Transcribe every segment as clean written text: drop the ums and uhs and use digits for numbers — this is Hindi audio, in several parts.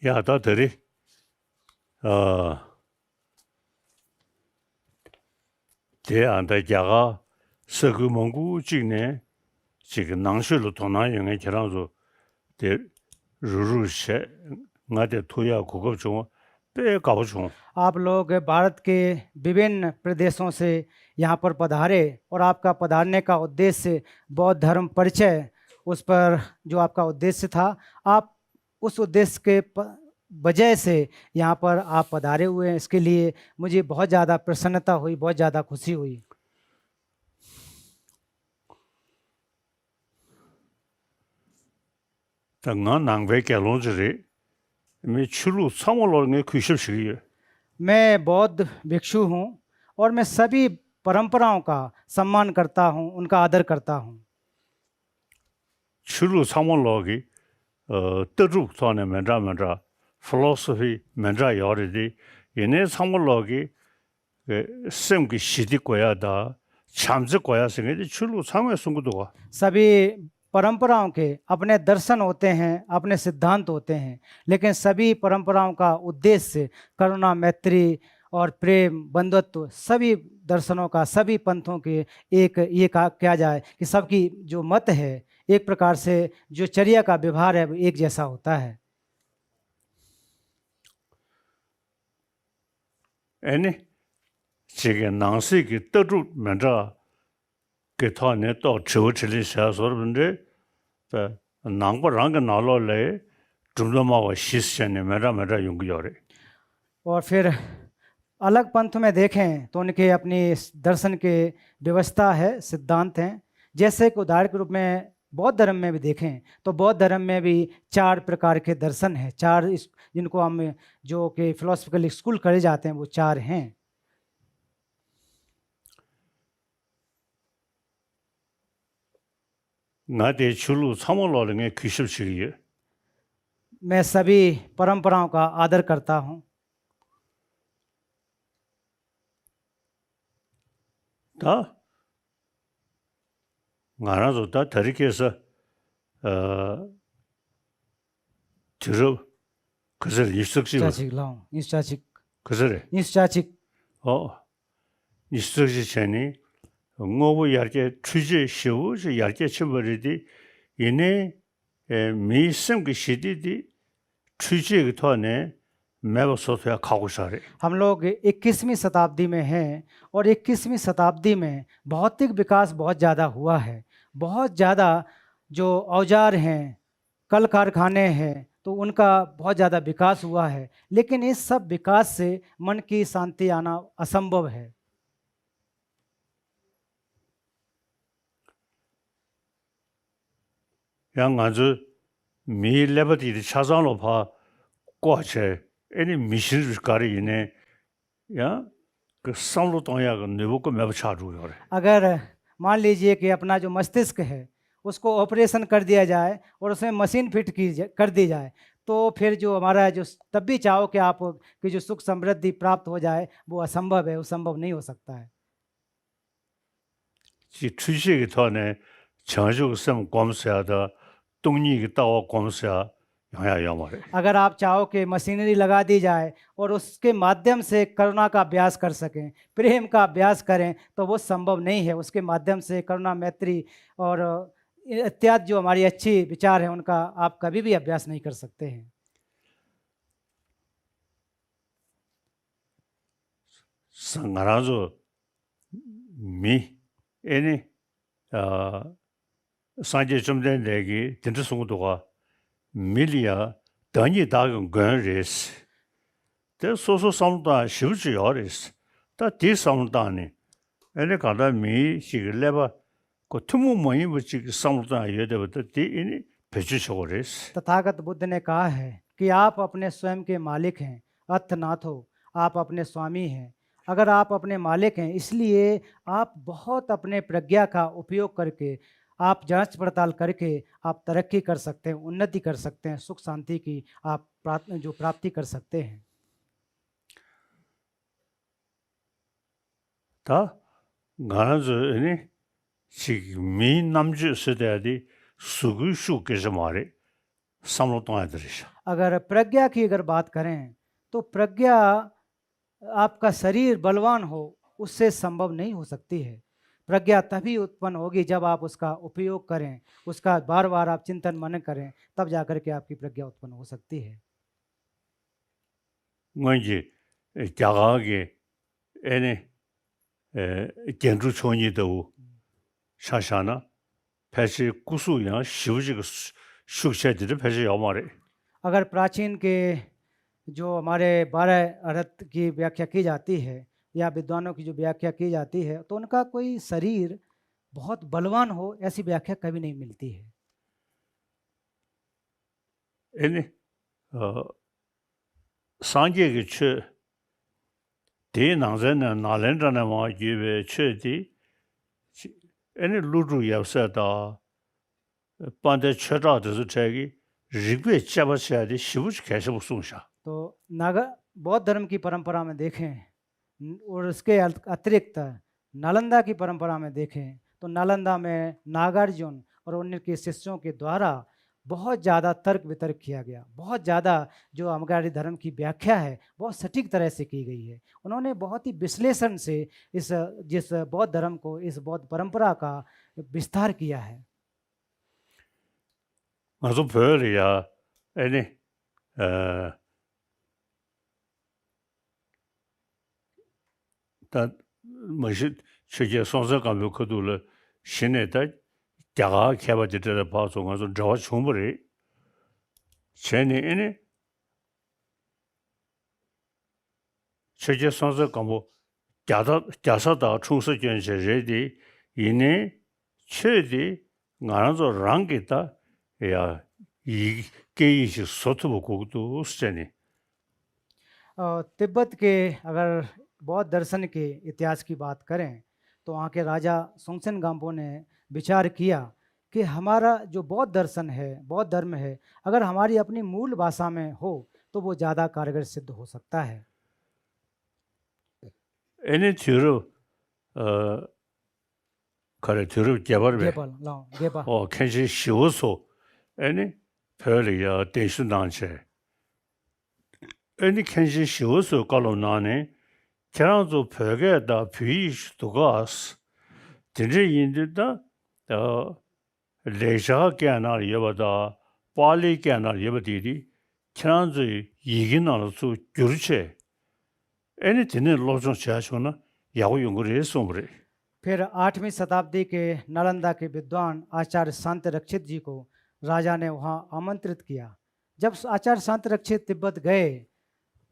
야다들이 대안다자가 서구蒙구 직내 지금 낭실로 도나영의 결혼도 대 루루셰 나데 토야 고급 중 빼가고 중 आप लोग भारत के विभिन्न प्रदेशों से यहाँ पर पधारे और आपका पधारने का उद्देश्य बौद्ध धर्म परिचय उस पर जो आपका उद्देश्य था आप उस उद्देश्य के वजह से यहाँ पर आप पधारे हुए हैं। इसके लिए मुझे बहुत ज़्यादा प्रसन्नता हुई, बहुत ज़्यादा खुशी हुई। तंगा नांगवे के लोजरे मैं चुलू सामोलो ने खुशी शिगी मैं बौद्ध भिक्षु हूँ और मैं सभी परंपराओं का सम्मान करता हूँ, उनका आदर करता हूँ। चुलू सामोलो की तरुक थाने मंडा philosophy menja yoridi yene samologi sem की 시디 고야다 참즈 고야 생에 출루 상회 송구도 सभी परंपराओं के अपने दर्शन होते हैं, अपने सिद्धांत होते हैं, लेकिन सभी परंपराओं का उद्देश्य करुणा, मैत्री और प्रेम, बंधुत्व सभी दर्शनों का, सभी पंथों के एक ये किया जाए कि सबकी जो मत है एक प्रकार से जो चर्या का व्यवहार है वो एक जैसा होता है। एने 지금 낭시기 떠주 먼저 그타네 또 저치리 사서는데 낭고랑가 나로래 좀더마와 시스전에 메라 용기요래 और फिर अलग पंथ में देखें तो उनके अपनी दर्शन के व्यवस्था है, सिद्धांत हैं। जैसे कि उदाहरण के रूप में बौद्ध धर्म में भी देखें तो बौद्ध धर्म में भी 4 प्रकार के दर्शन हैं, 4 जिनको हम जो कि फिलोसफिकल स्कूल करे जाते हैं वो 4 हैं। 나대 출루 삼월로는 귀십시기에 मैं सभी परंपराओं का आदर करता हूँ। 다 나라도 다 다르게서 들어 그들 입석지 그들에 입석지 전에 응오부 얇게 취재 쉬우지 얇게 쳐버리디 이내 미심 그 시디디 취재 그 토네 매우 소소야 가고 사래 हम लोग 21वीं शताब्दी में हैं और 21वीं शताब्दी में भौतिक विकास बहुत ज़्यादा हुआ है। बहुत ज़्यादा जो औजार हैं, कल कारखाने हैं, तो उनका बहुत ज़्यादा विकास हुआ है, लेकिन इस सब विकास से मन की शांति आना असंभव है। 양 아주 미 레버디를 찾아놓고 봐 꼬아체 애니 미실을 가리네 야그 상로 동야가 내보고 매부 차주요 그래 अगर मान लीजिए कि अपना जो मस्तिष्क है उसको ऑपरेशन कर दिया जाए और उसमें मशीन फिट कर दी जाए तो फिर जो हमारा जो तब भी चाहो कि आप की जो सुख समृद्धि प्राप्त हो जाए वो असंभव है, वो संभव नहीं हो सकता है। 지 취식이 더네 정juk sem 검사다 동리기 따와 검사 영야야 말해 अगर आप चाहो कि मशीनरी लगा दी जाए और उसके माध्यम से करुणा का अभ्यास कर सकें, प्रेम का अभ्यास करें, तो वो संभव नहीं है। उसके माध्यम से करुणा, मैत्री और इत्यादि जो हमारी अच्छी विचार है उनका आप कभी भी अभ्यास नहीं कर सकते हैं। संगराजो मी एनी 산제 좀 된 얘기 진짜 송도가 밀리아 단위 다근 건레스 대 소소 삼다 쉬우지요레스 다 디삼다니 에네 가다 미 시글레바 그 투무 모이 붙이 삼다 예데부터 디니 배주셔고레스 तथागत बुद्ध ने कहा है कि आप अपने स्वयं के मालिक हैं, अर्थनाथ हो, आप अपने स्वामी हैं। अगर आप अपने मालिक हैं इसलिए आप बहुत अपने प्रज्ञा का उपयोग करके आप जांच पड़ताल करके आप तरक्की कर सकते हैं, उन्नति कर सकते हैं, सुख शांति की आप जो प्राप्ति कर सकते हैं। 다 가나즈니 지금 미 남주 세대들이 수구슈께서 말해 samlotong adrisha. अगर प्रज्ञा की अगर बात करें तो प्रज्ञा आपका शरीर बलवान हो उससे संभव नहीं हो सकती है। प्रज्ञा तभी उत्पन्न होगी जब आप उसका उपयोग करें, उसका बार बार आप चिंतन मनन करें, तब जाकर के आपकी प्रज्ञा उत्पन्न हो सकती है। Ngonji gyagage ene genru chonyi do shashana pechi kusu yang shivuji ge shukshe de pechi yamare. अगर प्राचीन के जो हमारे 12 अर्थ की व्याख्या की जाती है या विद्वानों की जो व्याख्या की जाती है तो उनका कोई शरीर बहुत बलवान हो ऐसी व्याख्या कभी नहीं मिलती है। Ene sanje ge che de nangzen na nalendra na ma jibe che di ene ludu yapsa da pande chera de zu chegi rigbe chaba cha de shivuji kaise bu sungsha. तो नागा बौद्ध धर्म की परंपरा में देखें और उसके अतिरिक्त नालंदा की परंपरा में देखें तो नालंदा में नागार्जुन और उनके शिष्यों के द्वारा बहुत ज़्यादा तर्क वितर्क किया गया, बहुत ज़्यादा जो हमारे धर्म की व्याख्या है बहुत सटीक तरह से की गई है। उन्होंने बहुत ही विश्लेषण से जिस बौद्ध धर्म को, इस बौद्ध परंपरा का विस्तार किया है। Maso pöli ya ene da mashi chege sonsa kamyo kodu le shine da gyaga keba de de pa so ngaso jawa chumbure chene ene chege sonsa kamyo gyasa da chungsa gyense re di ine che di ngaranzo rangi da या 이 게이시 소토보 고도 스제니 तिब्बत के अगर बौद्ध दर्शन के इतिहास की बात करें तो वहाँ के राजा सोंगसेन गाम्पो ने विचार किया कि हमारा जो बौद्ध दर्शन है, बौद्ध धर्म है, अगर हमारी अपनी मूल भाषा में हो तो वो ज़्यादा कारगर सिद्ध हो सकता है। एने थिरो करे थिरो गेबरबे गेबा 켄시 시오소 에네 별이야 대수난체 에니 켄시 시오소 깔로나네 계란조 벽에다 비스도가스 진리인들다 레자게나 여바다 빨리게나 여바디디 계란조 이기나로서 규르체 एने तिने लोजों चाशोना यागो युंगरे सोमरे फिर 8वीं शताब्दी के नालंदा के विद्वान आचार्य शांत रक्षित जी को राजा ने वहाँ आमंत्रित किया। जब आचार्य शांत रक्षित तिब्बत गए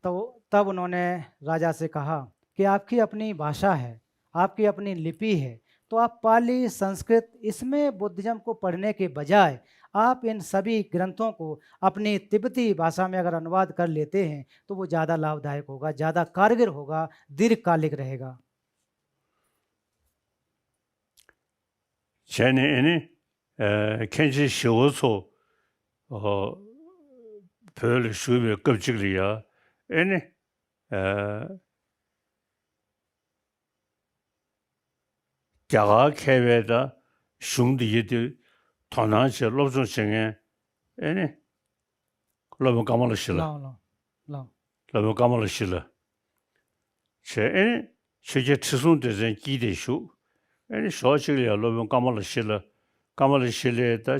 तो तब उन्होंने राजा से कहा कि आपकी अपनी भाषा है, आपकी अपनी लिपि है, तो आप पाली, संस्कृत इसमें बुद्धिज्म को पढ़ने के बजाय आप इन सभी ग्रंथों को अपनी तिब्बती भाषा में अगर अनुवाद कर लेते हैं तो वो ज़्यादा लाभदायक होगा, ज़्यादा कारगर होगा, दीर्घकालिक रहेगा। 제네 에네 켄시 시오소 별 수비 급직리야 에네 자가 케베다 슝디이드 토나시 로존생에 에네 로본 까말시라 로본 까말시라 제 에네 세계 치순되는 기대슈 에니 소식이야 로본 까말시레다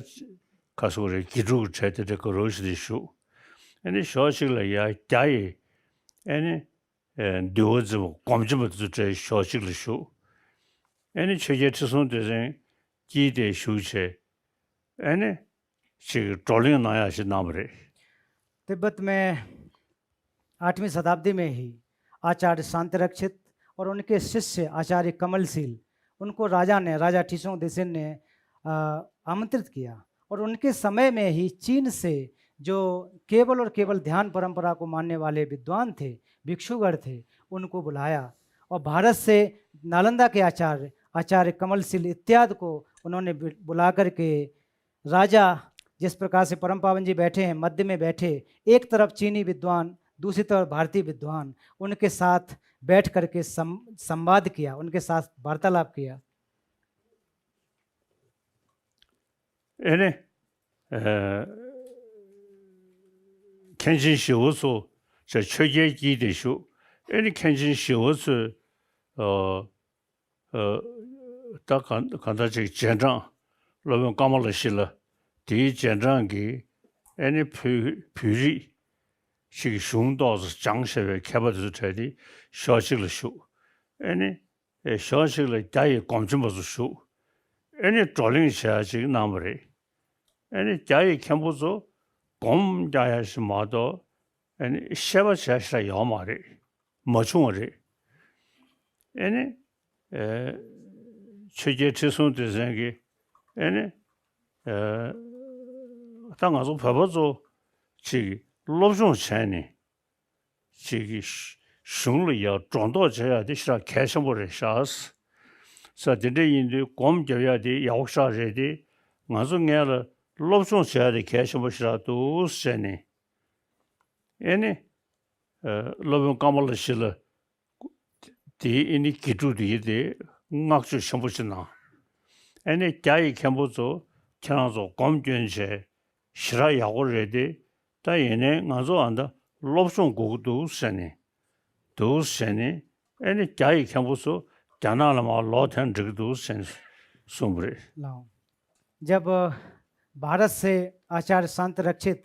가서를 기록을 제대로 그러시디슈 에니 소식이야 자이 에니 도즈 검증부터 제 소식이슈 에니 세계 치순되는 기대슈체 एने ट्रोलिंग नया से नाम रे तिब्बत में 8वीं शताब्दी में ही आचार्य शांतिरक्षित और उनके शिष्य आचार्य कमलशील उनको राजा ठिसोंग देसेन ने आमंत्रित किया और उनके समय में ही चीन से जो केवल और केवल ध्यान परंपरा को मानने वाले विद्वान थे, भिक्षुगण थे, उनको बुलाया और भारत से नालंदा के आचार्य कमलशील इत्यादि को उन्होंने बुला करके राजा जिस प्रकार से परम पावन जी बैठे हैं, मध्य में बैठे, एक तरफ चीनी विद्वान, दूसरी तरफ भारतीय विद्वान, उनके साथ बैठ करके संवाद किया, उनके साथ वार्तालाप किया। एने 켄진 시오소 저 최제기 되쇼 애니 켄진 시오소 다 간다지 젠장 러면 까말라실라 디 젠장기 애니 퓨리 시 슝도스 장세베 캐버드 트레디 쇼식르쇼 애니 쇼식르 다이 검침버스쇼 애니 졸링샤지 나무리 애니 자이 캠보소 곰자야시 마도 애니 셰바샤시라 야마리 머충어리 애니 최제 최선대생기 애니 당가서 봐봐서 지 로종 차니 지 슝르야 존도져야 되시라 개심보를 샤스 사데인데 곰져야 돼 야옥샤제디 나중에라 로종 차야 돼 개심보시라도 세니 애니 로종 까말르실라 디 이니 기주디데 ngakchu shambusina ene kyai khyambuzo kyanzo gomgyenje shira yagorede ta yene ngazo anda lobson gogudu sene do sene ene kyai khyambuzo janalama lothan jigdu sen sumbre लाओ। जब भारत से आचार्य संत रक्षित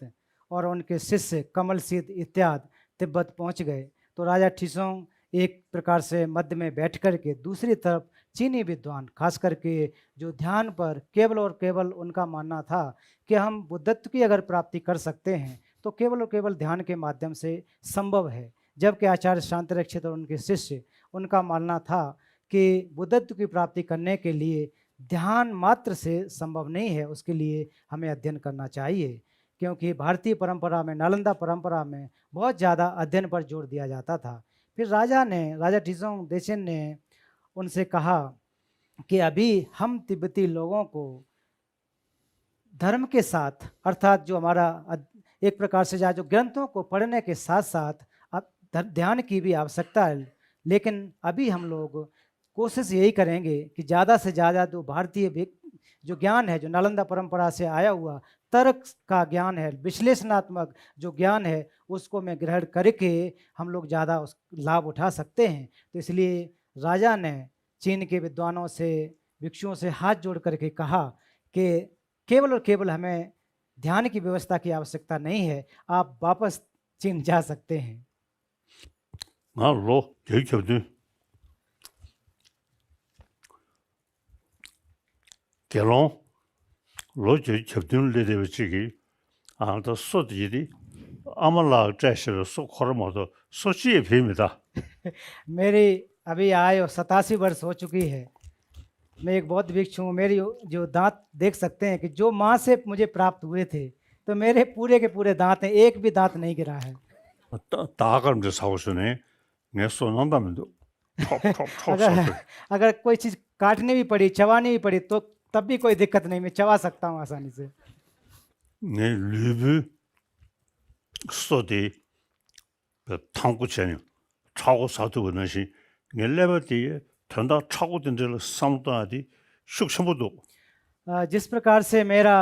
और उनके शिष्य कमल सिद्ध इत्यादि तिब्बत पहुंच गए तो राजा ठिसोंग एक प्रकार से मध्य में बैठ कर के दूसरी तरफ चीनी विद्वान खास करके जो ध्यान पर केवल और केवल उनका मानना था कि हम बुद्धत्व की अगर प्राप्ति कर सकते हैं तो केवल और केवल ध्यान के माध्यम से संभव है, जबकि आचार्य शांत रक्षित और उनके शिष्य उनका मानना था कि बुद्धत्व की प्राप्ति करने के लिए ध्यान मात्र से संभव नहीं है, उसके लिए हमें अध्ययन करना चाहिए। क्योंकि भारतीय परंपरा में, नालंदा परंपरा में बहुत ज़्यादा अध्ययन पर जोर दिया जाता था। फिर राजा ठिसोंग देशेन ने उनसे कहा कि अभी हम तिब्बती लोगों को धर्म के साथ, अर्थात जो हमारा एक प्रकार से जो ग्रंथों को पढ़ने के साथ साथ ध्यान की भी आवश्यकता है, लेकिन अभी हम लोग कोशिश यही करेंगे कि ज़्यादा से ज़्यादा जो भारतीय जो ज्ञान है, जो नालंदा परंपरा से आया हुआ तर्क का ज्ञान है, विश्लेषणात्मक जो ज्ञान है, उसको में ग्रहण करके हम लोग ज़्यादा उस लाभ उठा सकते हैं। तो इसलिए राजा ने चीन के विद्वानों से, भिक्षुओं से हाथ जोड़ करके कहा कि केवल और केवल हमें ध्यान की व्यवस्था की आवश्यकता नहीं है, आप वापस चीन जा सकते हैं। हाँ लो यही शब्द 개론 로지 접든을 내대비치기 아도 소디디 아말라 자시로 소코르모도 소치에 비입니다. मेरी अभी आयु 87 वर्ष हो चुकी है। मैं एक बौद्ध भिक्षु हूँ। मेरी जो दांत देख सकते हैं कि जो माँ से मुझे प्राप्त हुए थे, तो मेरे पूरे के पूरे दांत हैं, एक भी दांत नहीं गिरा है। 다가름도 사오시네. 내 손한다면도 अगर कोई चीज़ काटनी भी पड़ी, चबानी भी पड़ी, तो तब भी कोई दिक्कत नहीं, मैं चबा सकता हूँ आसानी से। 내 리뷰 소디 탕구체니 차고 사두는 시 넬레버디 전다 차고 된들 삼도아디 숙천부도 जिस प्रकार से मेरा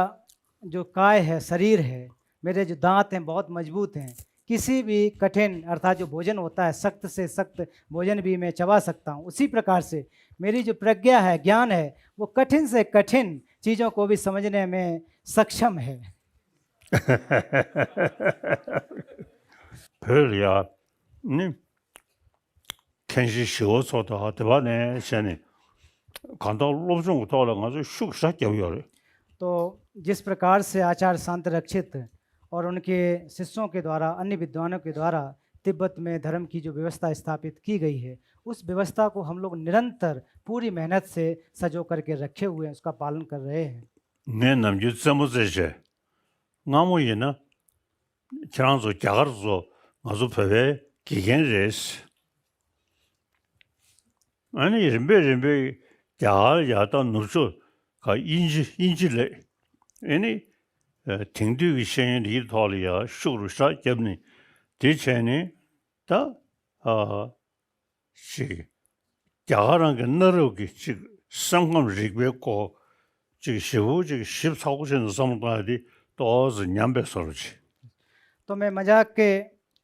जो काय है, शरीर है, मेरे जो दांत हैं बहुत मजबूत हैं, किसी भी कठिन अर्थात जो भोजन होता है, सख्त से सख्त भोजन भी मैं चबा सकता हूँ। उसी प्रकार से मेरी जो प्रज्ञा है, ज्ञान है, वो कठिन से कठिन चीज़ों को भी समझने में सक्षम है। 별이야. kenshi shiwa soto ha tiba ne shani kanda lobzhungu tola nga zo shuk shak yawyari. तो जिस प्रकार से आचार्य शांत रक्षित और उनके शिष्यों के द्वारा, अन्य विद्वानों के द्वारा तिब्बत में धर्म की जो व्यवस्था स्थापित की गई है, उस व्यवस्था को हम लोग निरंतर पूरी मेहनत से सजो करके रखे हुए हैं, उसका पालन कर रहे हैं। Ne namju tsamu zeshe. Nga mo yina kiranzo kyagarzo nga zo pewe kigen res. Ani rinpe kyagar yada nurso ka inji le. Ani tingdu ki shenye li toli ya shukru sha gyabni. Di chayni ta kyagaranga naro ki sangam rikbe ko 지금 14곳에서 삼다디 또 냠베서지. तो तो मैं मजाक के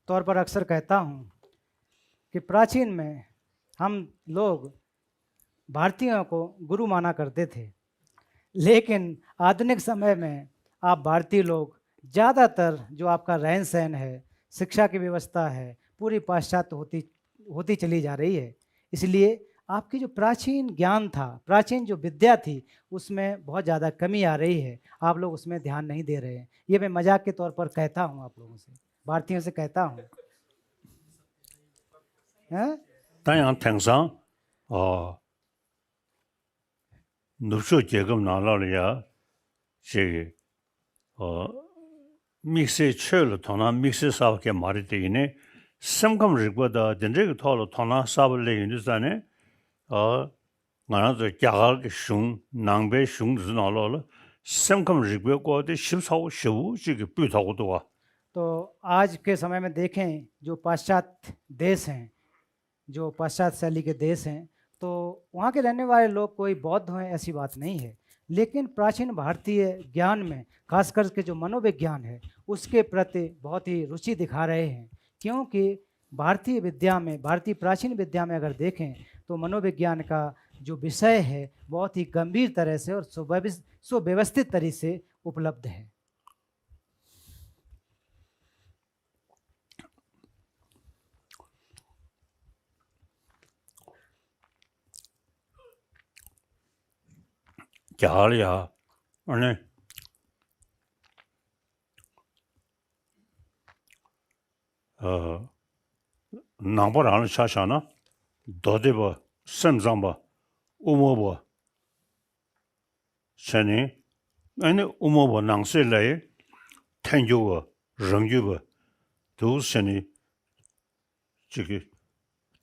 तौर पर अक्सर कहता हूँ कि प्राचीन में हम लोग भारतीयों को गुरु माना करते थे, लेकिन आधुनिक समय में आप भारतीय लोग ज़्यादातर जो आपका रहन सहन है, शिक्षा की व्यवस्था है, पूरी पाश्चात्य होती होती चली जा रही है। इसलिए आपकी जो प्राचीन ज्ञान था, प्राचीन जो विद्या थी, उसमें बहुत ज़्यादा कमी आ रही है। आप लोग उसमें ध्यान नहीं दे रहे हैं। ये मैं मजाक के तौर पर कहता हूँ, आप लोगों से, भारतीयों से कहता हूँ। हैं? 当然挺上눕쇼 계급 나라리야 제 믹스 철로 토나 믹스 사업게 말이 되네 삼감 리거다 된저가 토로 토나 사업을 내는데잖아 나라도 자가게 슝 낭배 슝즈 나라로 삼감 리거고데 14 15 지게 비타고도가 तो आज के समय में देखें, जो पाश्चात्य देश हैं, जो पाश्चात्य शैली के देश हैं, तो वहाँ के रहने वाले लोग कोई बौद्ध हैं ऐसी बात नहीं है, लेकिन प्राचीन भारतीय ज्ञान में खास करके जो मनोविज्ञान है उसके प्रति बहुत ही रुचि दिखा रहे हैं। क्योंकि भारतीय विद्या में, भारतीय प्राचीन विद्या में अगर देखें तो मनोविज्ञान का जो विषय है बहुत ही गंभीर तरह से और सुव्यवस्थित तरीके से उपलब्ध है। 자리야 아니 남보라는 샤샤나 도데버 샘잠바 우모버 샤니 아니 우모버 낭셀레 텐조버 렁주버 도스샤니 저기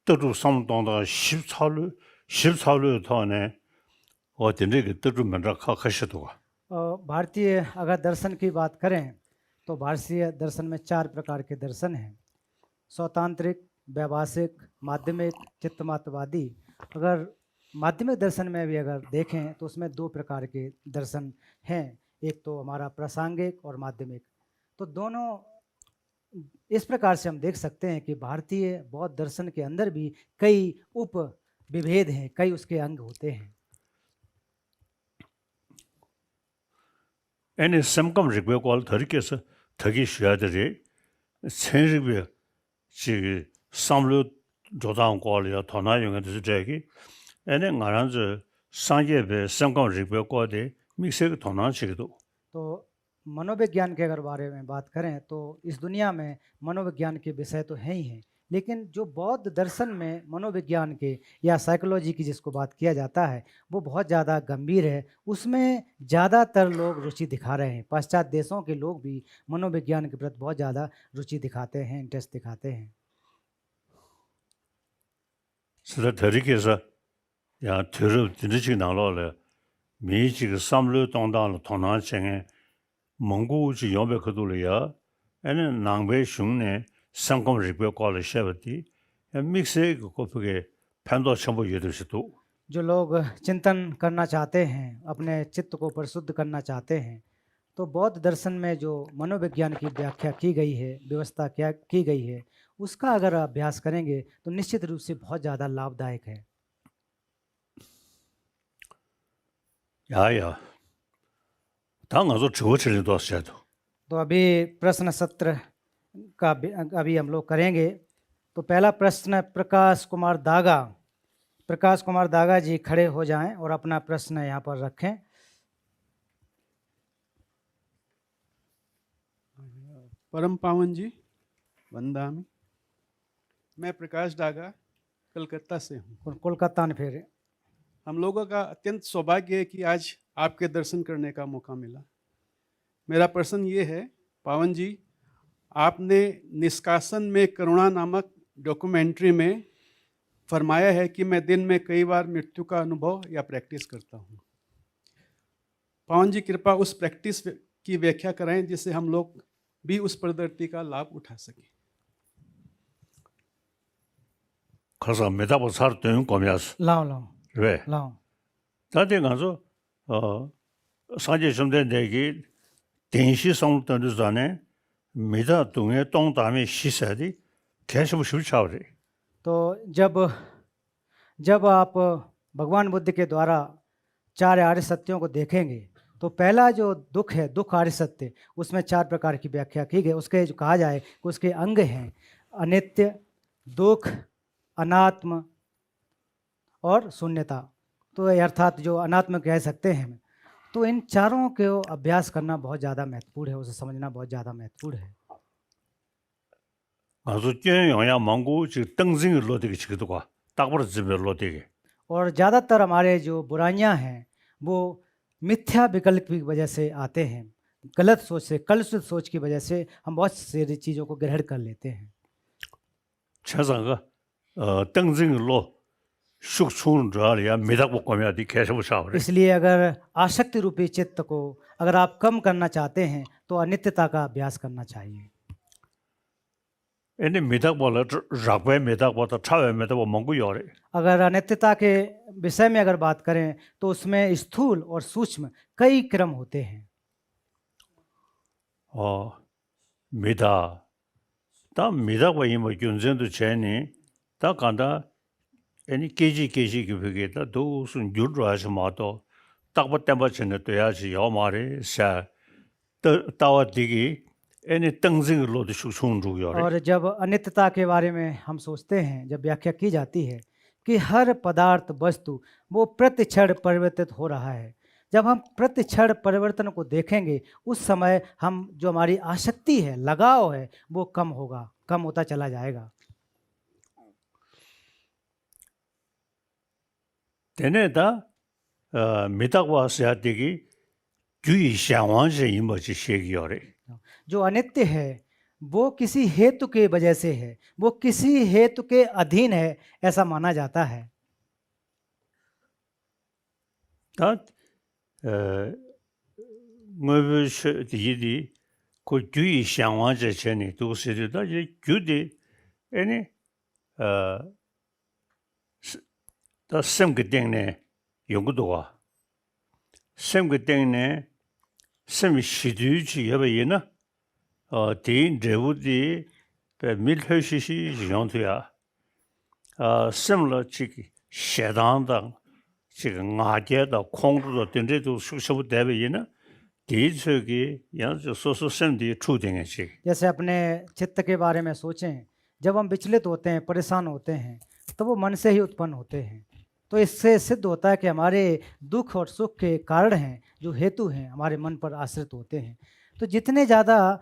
떠루 삼동다 14루 더네 어딘데 그 떠루 맨라 카카시도가 भारतीय अगर दर्शन की बात करें तो भारतीय दर्शन में 4 प्रकार के दर्शन हैं: स्वतांत्रिक, व्यावहारिक, माध्यमिक, चित्तमात्रवादी। अगर माध्यमिक दर्शन में भी अगर देखें तो उसमें 2 प्रकार के दर्शन हैं, एक तो हमारा प्रासंगिक और माध्यमिक। तो दोनों इस प्रकार से हम देख सकते हैं कि भारतीय बौद्ध दर्शन के अंदर भी कई उप विभेद हैं, कई उसके अंग होते हैं। 애니 삼감 리그고 더리께서 더기 쉬어들이 천리비 지 삼루 조당 관리야 도나용의 저기 애니 나란저 상예배 삼감 리그고데 믹스가 도나치기도 तो मनोविज्ञान के अगर बारे में बात करें तो इस दुनिया में मनोविज्ञान के विषय तो हैं ही हैं, लेकिन जो बौद्ध दर्शन में मनोविज्ञान के या साइकोलॉजी की जिसको बात किया जाता है वो बहुत ज़्यादा गंभीर है। उसमें ज़्यादातर लोग रुचि दिखा रहे हैं। पाश्चात्य देशों के लोग भी मनोविज्ञान के प्रति बहुत ज़्यादा रुचि दिखाते हैं, इंटरेस्ट दिखाते हैं।是더리께서 야 들어 진짜 나로래 미지가 삼루 동당을 도나쟁에 몽고지 옆에 그돌이야 애니 낭배 슝네 삼감 리그고를 셔버디 믹스 그거게 판도 전부 여들시도 जो लोग चिंतन करना चाहते हैं, अपने चित्त को परिशुद्ध करना चाहते हैं, तो बौद्ध दर्शन में जो मनोविज्ञान की व्याख्या की गई है, व्यवस्था क्या की गई है, उसका अगर अभ्यास करेंगे तो निश्चित रूप से बहुत ज़्यादा लाभदायक है। 야야 당가서 저거를 도와셔도 तो अभी प्रश्न सत्र का अभी हम लोग करेंगे। तो पहला प्रश्न प्रकाश कुमार दागा जी खड़े हो जाएं और अपना प्रश्न यहाँ पर रखें। परम पावन जी वंदामि। मैं प्रकाश डागा कलकत्ता से हूँ। कोलकाता ने फिर हम लोगों का अत्यंत सौभाग्य है कि आज आपके दर्शन करने का मौका मिला। मेरा प्रश्न ये है, पावन जी, आपने निष्कासन में करुणा नामक डॉक्यूमेंट्री में फरमाया है कि मैं दिन में कई बार मृत्यु का अनुभव या प्रैक्टिस करता हूँ। पावन जी कृपा उस प्रैक्टिस की व्याख्या करें जिससे हम लोग भी उस पद्धति का लाभ उठा सकें। 그래서 메타보 살 때는 거미야스 लाओ 왜 लाओ 다들 가서 사제 좀 된 얘기電子성도 전에 미다 동에 동담에 시사디 계속 실차오래. तो जब आप भगवान बुद्ध के द्वारा 4 आर्य सत्यों को देखेंगे तो पहला जो दुख है, दुख आर्य सत्य, उसमें 4 प्रकार की व्याख्या की गई। उसके जो कहा जाए कि उसके अंग हैं अनित्य, दुख, अनात्म और शून्यता। तो ये अर्थात जो अनात्म कह सकते हैं। तो इन चारों को अभ्यास करना बहुत ज़्यादा महत्वपूर्ण है, उसे समझना बहुत ज़्यादा महत्वपूर्ण है। 아주 영야 망고 지 땡징 로데기 지도가 딱버려 집에 로데기. और ज़्यादातर हमारे जो बुराइयां हैं वो मिथ्या विकल्प की वजह से आते हैं, गलत सोच से, कलुषित सोच की वजह से हम बहुत सारी चीज़ों को ग्रहण कर लेते हैं। 최상가 땡징 로 숙춘 저리야 미다고 거면디 계속 샤오래. इसलिए अगर आसक्ति रूपी चित्त को अगर आप कम करना चाहते हैं तो अनित्यता का अभ्यास करना चाहिए। एने मिदा보다 rakwe मिदा보다 차we मिदा보 मंगु 요래. अगर अनित्यता के विषय में अगर बात करें तो उसमें स्थूल और सूक्ष्म कई क्रम होते हैं। 미다 다 미다고 이모 균전도 전에 다 간다 애니 계지 그게다 도순 유르하지 마도 딱버 때버 전에 돼야지 요 말에 사 따와 되기 애니 땡징으로도 숙sun 주요래. और जब अनित्यता के बारे में हम सोचते हैं, जब व्याख्या की जाती है कि हर पदार्थ वस्तु वो प्रतिक्षण परिवर्तित हो रहा है, जब हम प्रतिक्षण परिवर्तन को देखेंगे उस समय हम जो हमारी आसक्ति है, लगाव है, वो कम होगा, कम होता चला जाएगा। तेने다 미다고 사야되기 규이 샤완제 이모지 शेगियोरे. जो अनित्य है वो किसी हेतु के वजह से है, वो किसी हेतु के अधीन है, ऐसा माना जाता है। 다 뭐부시 디디 그 규이 샤완제 전에 도시다 이 규디 애니 다 semgedengne 연구도와 semgedengne sem 시두지 여베이나 대인 제우디 배 밀허시시 용도야 sem러 지기 셰단다 지금 나게다 공부도 된데도 수습 대베이나 대적이 양저 소소 sem디 추딩이지. जैसे अपने चित्त के बारे में सोचें, जब हम विचलित होते हैं, परेशान होते हैं, तो वो मन से ही उत्पन्न होते हैं। तो इससे सिद्ध होता है कि हमारे दुख और सुख के कारण हैं, जो हेतु हैं, हमारे मन पर आश्रित होते हैं। तो जितने ज़्यादा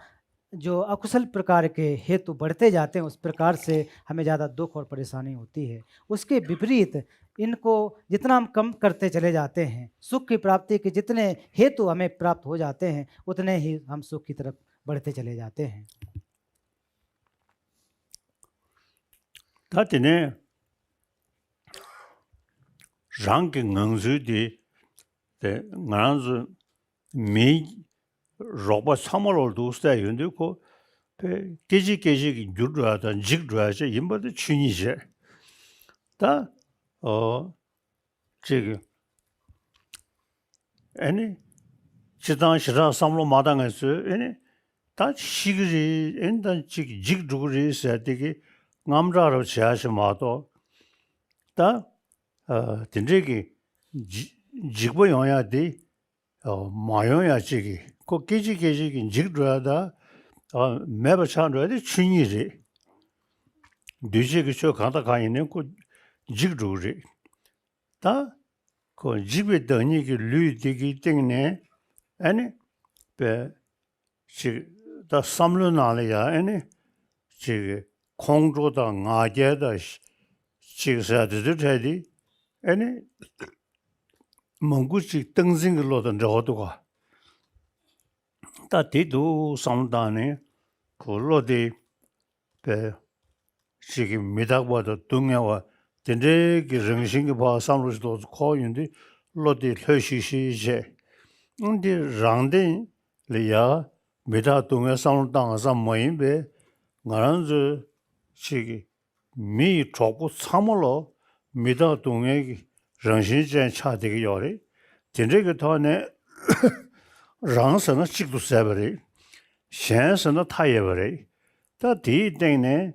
जो अकुशल प्रकार के हेतु बढ़ते जाते हैं, उस प्रकार से हमें ज़्यादा दुख और परेशानी होती है। उसके विपरीत इनको जितना हम कम करते चले जाते हैं, सुख की प्राप्ति के जितने हेतु हमें प्राप्त हो जाते हैं, उतने ही हम सुख की तरफ बढ़ते चले जाते हैं। 다티네 랑게 응즈디 데 나란즈 미 로바 사모로도 스타 연데고 배 계지 유르하다 직르하지 임바데 춘이제 다 지금 아니 지단 시라 삼로 마당에서 아니 다 시그리 엔단 직르그리 세되게 남자로 지하시 마도 다 진짜기 직보 영야디 마요야 지기 그 계지 직르하다 매버 찬르디 춘이지 뒤지기 저 가다 가있는 그 직르리 다그 집에 더니기 류디기 때문에 아니 다 삼루나리야 아니 지금 공조다 나게다 지사드드디 아니 몽구지 땡징글로던 저도가 다 디도 상단에 콜로디 배 지금 미다고도 동야와 된데기 정신이 봐 삼루도 코인데 로디 hö시시제 근데 랑데 리야 미다 동야 상당하사 모임베 나란즈 시기 미 조고 삼월로 미다 동에 정신전 차되게 요래 된데기 더네 랑서는 찍도 세버리 셴스는 타예버래. 다 디땡네.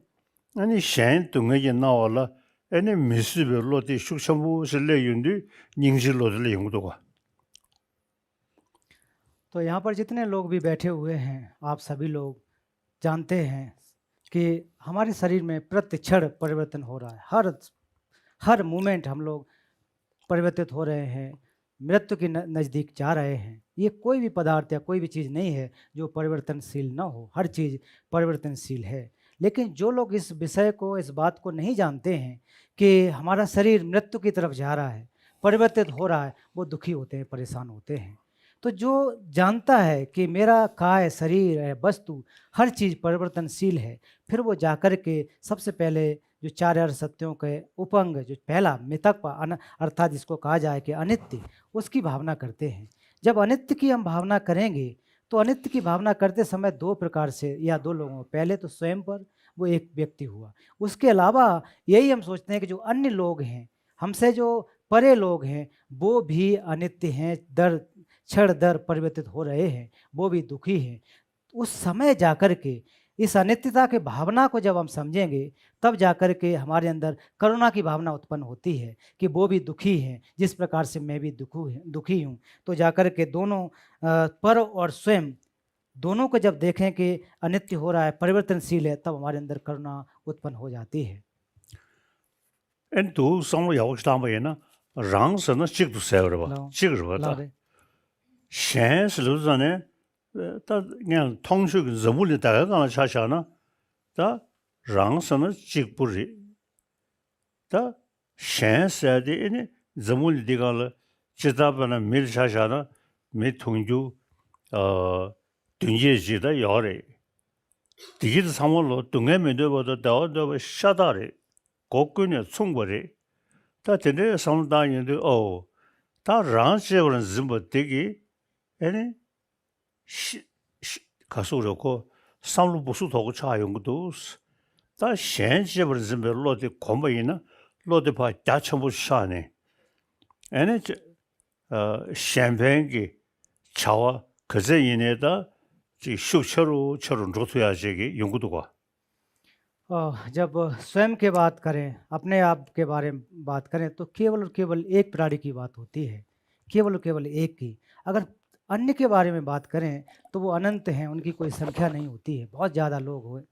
아니 셴 동에 나와라. 아니 미스별로디 숙성부실내 윤디 닝실로들 용도가. तो यहाँ पर जितने लोग भी बैठे हुए हैं, आप सभी लोग जानते हैं कि हमारे शरीर में प्रतिक्षण परिवर्तन हो रहा है। हर मोमेंट हम लोग परिवर्तित हो रहे हैं, मृत्यु के नज़दीक जा रहे हैं। ये कोई भी पदार्थ या कोई भी चीज़ नहीं है जो परिवर्तनशील ना हो, हर चीज़ परिवर्तनशील है। लेकिन जो लोग इस विषय को, इस बात को नहीं जानते हैं कि हमारा शरीर मृत्यु की तरफ जा रहा है, परिवर्तित हो रहा है, वो दुखी होते हैं, परेशान होते हैं। तो जो जानता है कि मेरा काय, शरीर है, वस्तु, हर चीज़ परिवर्तनशील है, फिर वो जाकर के सबसे पहले जो 4 अर्थ सत्यों के उपंग, जो पहला मितक अर्थात जिसको कहा जाए कि अनित्य, उसकी भावना करते हैं। जब अनित्य की हम भावना करेंगे तो अनित्य की भावना करते समय 2 प्रकार से या 2 लोगों, पहले तो स्वयं पर, वो एक व्यक्ति हुआ। उसके अलावा यही हम सोचते हैं कि जो अन्य लोग हैं, हमसे जो परे लोग हैं, वो भी अनित्य हैं, क्षण दर परिवर्तित हो रहे हैं, वो भी दुखी हैं। उस समय जाकर के इस अनित्यता के भावना को जब हम समझेंगे, तब जाकर के हमारे अंदर करुणा की भावना उत्पन्न होती है कि वो भी दुखी हैं, जिस प्रकार से मैं भी दुखी हूँ। तो जाकर के दोनों पर और स्वयं दोनों को जब देखें कि अनित्य हो रहा है, परिवर्तनशील है, तब हमारे अंदर करुणा उत्पन्न हो जाती है। En tu samu yawo shtamba yena rang sana chik tu sayawara ba, लो, chik rwa ta. लो, Shen si lu zane, ta nyan tongshu ki zamuli daga gana cha sha na, ta rang sana chik puri. Ta shen sayade ene zamuli diga la chidaba na mil cha sha na, me tongju dunye ji da yaware. Digi da samu lo dunga me doba da dawa doba shadare. 고군의 총벌이 다 되네 상당인데 다 랑시어는 좀 되기 아니 가서 그렇고 상루 보수 도구 차 연구도 다 현지버는 좀 로데 공부이나 로데 봐 다쳐부 샤네 아니 샴페인기 차와 그제 인에다 지 숙처로 처럼 로토야지기 연구도가 जब स्वयं के बात करें, अपने आप के बारे में बात करें, तो केवल और केवल एक प्राणी की बात होती है, केवल और केवल एक की। अगर अन्य के बारे में बात करें तो वो अनंत हैं, उनकी कोई संख्या नहीं होती है, बहुत ज़्यादा लोग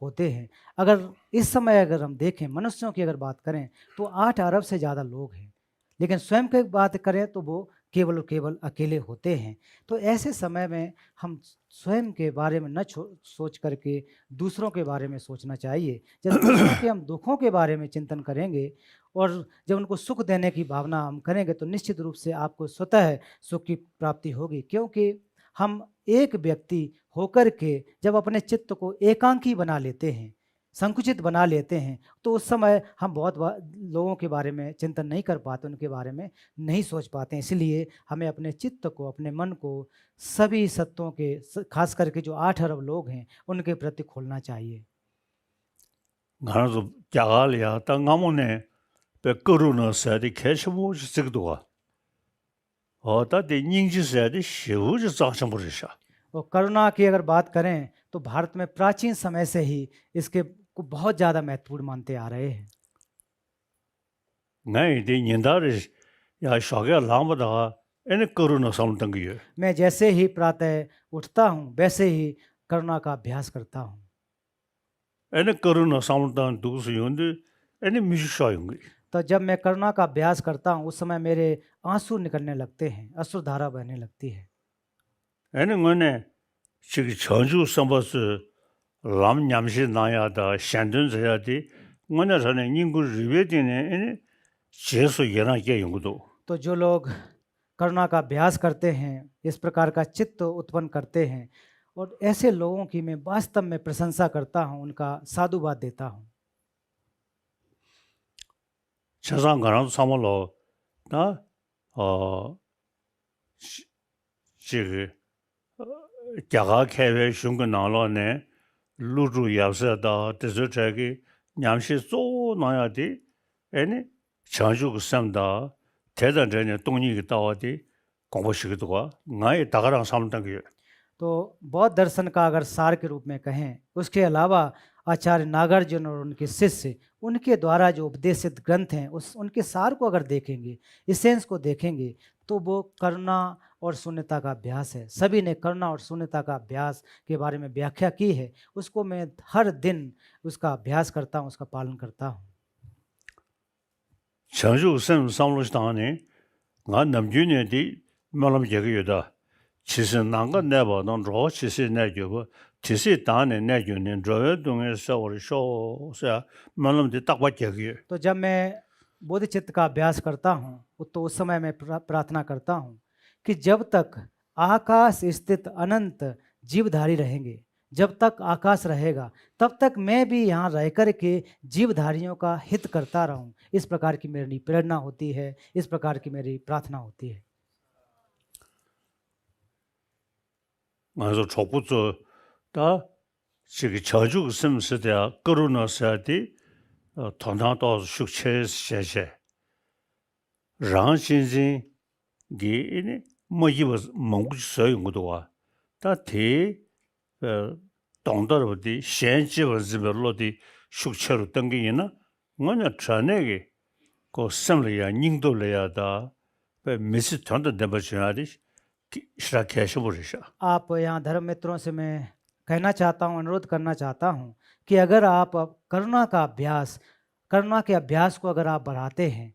होते हैं। अगर इस समय अगर हम देखें, मनुष्यों की अगर बात करें तो 8 अरब से ज़्यादा लोग हैं, लेकिन स्वयं की बात करें तो वो केवल और केवल अकेले होते हैं। तो ऐसे समय में हम स्वयं के बारे में न सोच करके दूसरों के बारे में सोचना चाहिए। जब दूसरों के हम दुखों के बारे में चिंतन करेंगे और जब उनको सुख देने की भावना हम करेंगे, तो निश्चित रूप से आपको स्वतः सुख की प्राप्ति होगी। क्योंकि हम एक व्यक्ति होकर के जब अपने चित्त को एकांकी बना लेते हैं, संकुचित बना लेते हैं, तो उस समय हम बहुत लोगों के बारे में चिंतन नहीं कर पाते, उनके बारे में नहीं सोच पाते। इसलिए हमें अपने चित्त को, अपने मन को सभी सत्यों के, खास करके जो 8 अरब लोग हैं, उनके प्रति खोलना चाहिए। 가서 자갈이야 땅가문에 베끄루너서디 캐시모 식도가 어다데 닝지서디 시우지 자성부르샤 और करुणा की अगर बात करें तो भारत में प्राचीन समय से ही इसके को बहुत ज़्यादा महत्वपूर्ण मानते आ रहे हैं। नहीं दे निंदारे या शागे लामदा एने करुणा समतंगिए मैं जैसे ही प्रातः उठता हूँ, वैसे ही करुणा का अभ्यास करता हूँ। एने करुणा समतंग दूसयोंदे एने मिशायोंगे तो जब मैं करुणा का अभ्यास करता हूँ, उस समय मेरे आंसू निकलने लगते हैं, अश्रुधारा बहने लगती है। एने गने 지금 전주 선버스 람 냠시 나야다 샨든 저야디 뭐냐 전에 인구 리베디네 제수 예나게 연구도 तो जो लोग करुणा का अभ्यास करते हैं, इस प्रकार का चित्त उत्पन्न करते हैं, और ऐसे लोगों की मैं वास्तव में प्रशंसा करता हूँ, उनका साधुवाद देता हूँ। 세상 가는 사물로 나어 지금 자가 개회 중간 나로네 루루 야서다 데저자기 냠시 쏘 나야디 애니 전주 삼다 대단전에 동력이 따와디 공부시기도가 나의 다가랑 삼단계 तो बौद्ध दर्शन का अगर सार के रूप में कहें, उसके अलावा आचार्य नागार्जुन और उनके शिष्य उनके द्वारा जो उपदेशित ग्रंथ हैं उनके सार को अगर देखेंगे, इसेंस को देखेंगे, तो वो करुणा और शून्यता का अभ्यास है। सभी ने करुणा और शून्यता का अभ्यास के बारे में व्याख्या की है, उसको मैं हर दिन उसका अभ्यास करता हूँ, उसका पालन करता हूँ। 전주 선 상로시당에 나 남준이디 말람 얘기다. 지선 난가 내봐는 로 지선 내주고 지시 단에 내주는 저동에서 우리 쇼서 말람데 딱 얘기. तो जब मैं बोधि चित्त का अभ्यास करता हूँ तो उस समय मैं प्रार्थना करता हूँ कि जब तक आकाश स्थित अनंत जीवधारी रहेंगे, जब तक आकाश रहेगा तब तक मैं भी यहाँ रह कर के जीवधारियों का हित करता रहूँ। इस प्रकार की मेरी प्रेरणा होती है, इस प्रकार की मेरी प्रार्थना होती है। 그래서 초부터 다 지금 저주 심스대야 거루나서디 통상도 숙체 세세 랑신진 기니 뭐이버 몽구서요 것도와 다대 동더로디 현지버즈별로디 숙체로 등기이나 뭐냐 전에게 그 심리야 닝도려야다 메시 전도 되버셔야지 आप यहाँ धर्म मित्रों से मैं कहना चाहता हूँ, अनुरोध करना चाहता हूँ कि अगर आप करुणा के अभ्यास को अगर आप बढ़ाते हैं,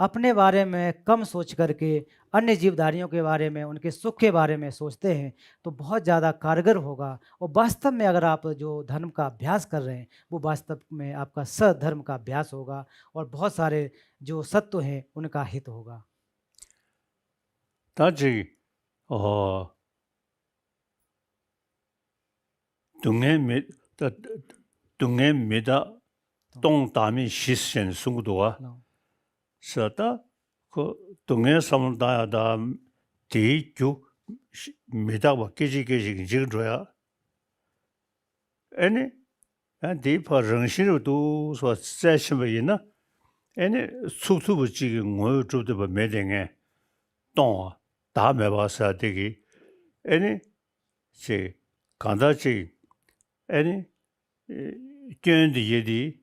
अपने बारे में कम सोच करके अन्य जीवधारियों के बारे में, उनके सुख के बारे में सोचते हैं, तो बहुत ज़्यादा कारगर होगा। और वास्तव में अगर आप जो धर्म का अभ्यास कर रहे हैं वो वास्तव में आपका सधर्म का अभ्यास होगा और बहुत सारे जो सत्व हैं उनका हित होगा। 동해미다 동담이 시선 승구도와 서다 그 동해 삼다야다 뒤주 미다와 깨지깨지 지금 줘야 아니 디파 정신으로도 소 세심이나 아니 숙수부 지금 뭐 좀도 매댕에 동 다음에 봐서 되기 아니 제 간다지 아니 견디 예디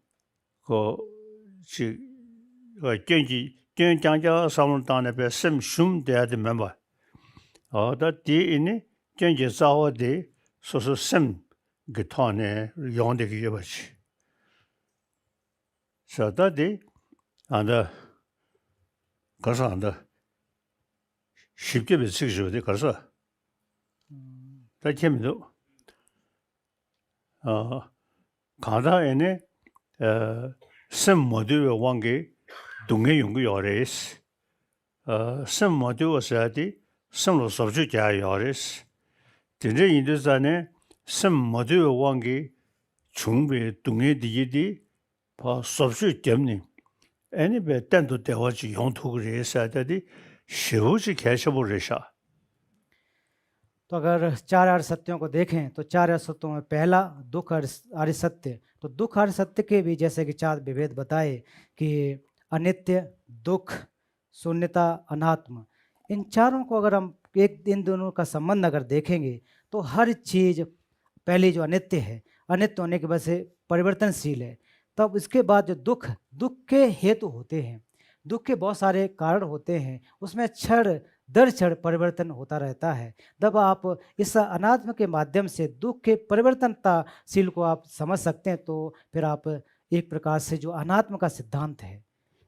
그지 견장자 사물단에 배 심숨돼야 멤버 다 뒤이니 견제 싸워데 소소 심 기타네 용되게 해봐지 저다디 안다 가서 안다 쉽게 배치기 돼 가서 다 재미도 가다에네 심 모두의 왕게 동해 연구 요레스 심 모두어서디 심로 서주자 요레스 진짜 인도산에 심 모두의 왕게 중배 동해 디디 바 서주 때문에 애니 배 단도 대화지 용토를 해서 하다디 शिवजी कैसे बोल रेशा। तो अगर चार आर्य सत्यों को देखें तो चार आर्य सत्यों में पहला दुख आर्य सत्य, तो दुख आर्य सत्य के भी जैसे कि चार विभेद बताए कि अनित्य, दुख, शून्यता, अनात्म, इन चारों को अगर हम इन दोनों का संबंध अगर देखेंगे तो हर चीज़ पहली जो अनित्य है, अनित्य होने की वजह से परिवर्तनशील है। तब इसके बाद जो दुख के हेतु होते हैं, दुख के बहुत सारे कारण होते हैं, उसमें क्षण दर क्षण परिवर्तन होता रहता है। जब आप इस अनात्म के माध्यम से दुख के परिवर्तनताशील को आप समझ सकते हैं तो फिर आप एक प्रकार से जो अनात्म का सिद्धांत है,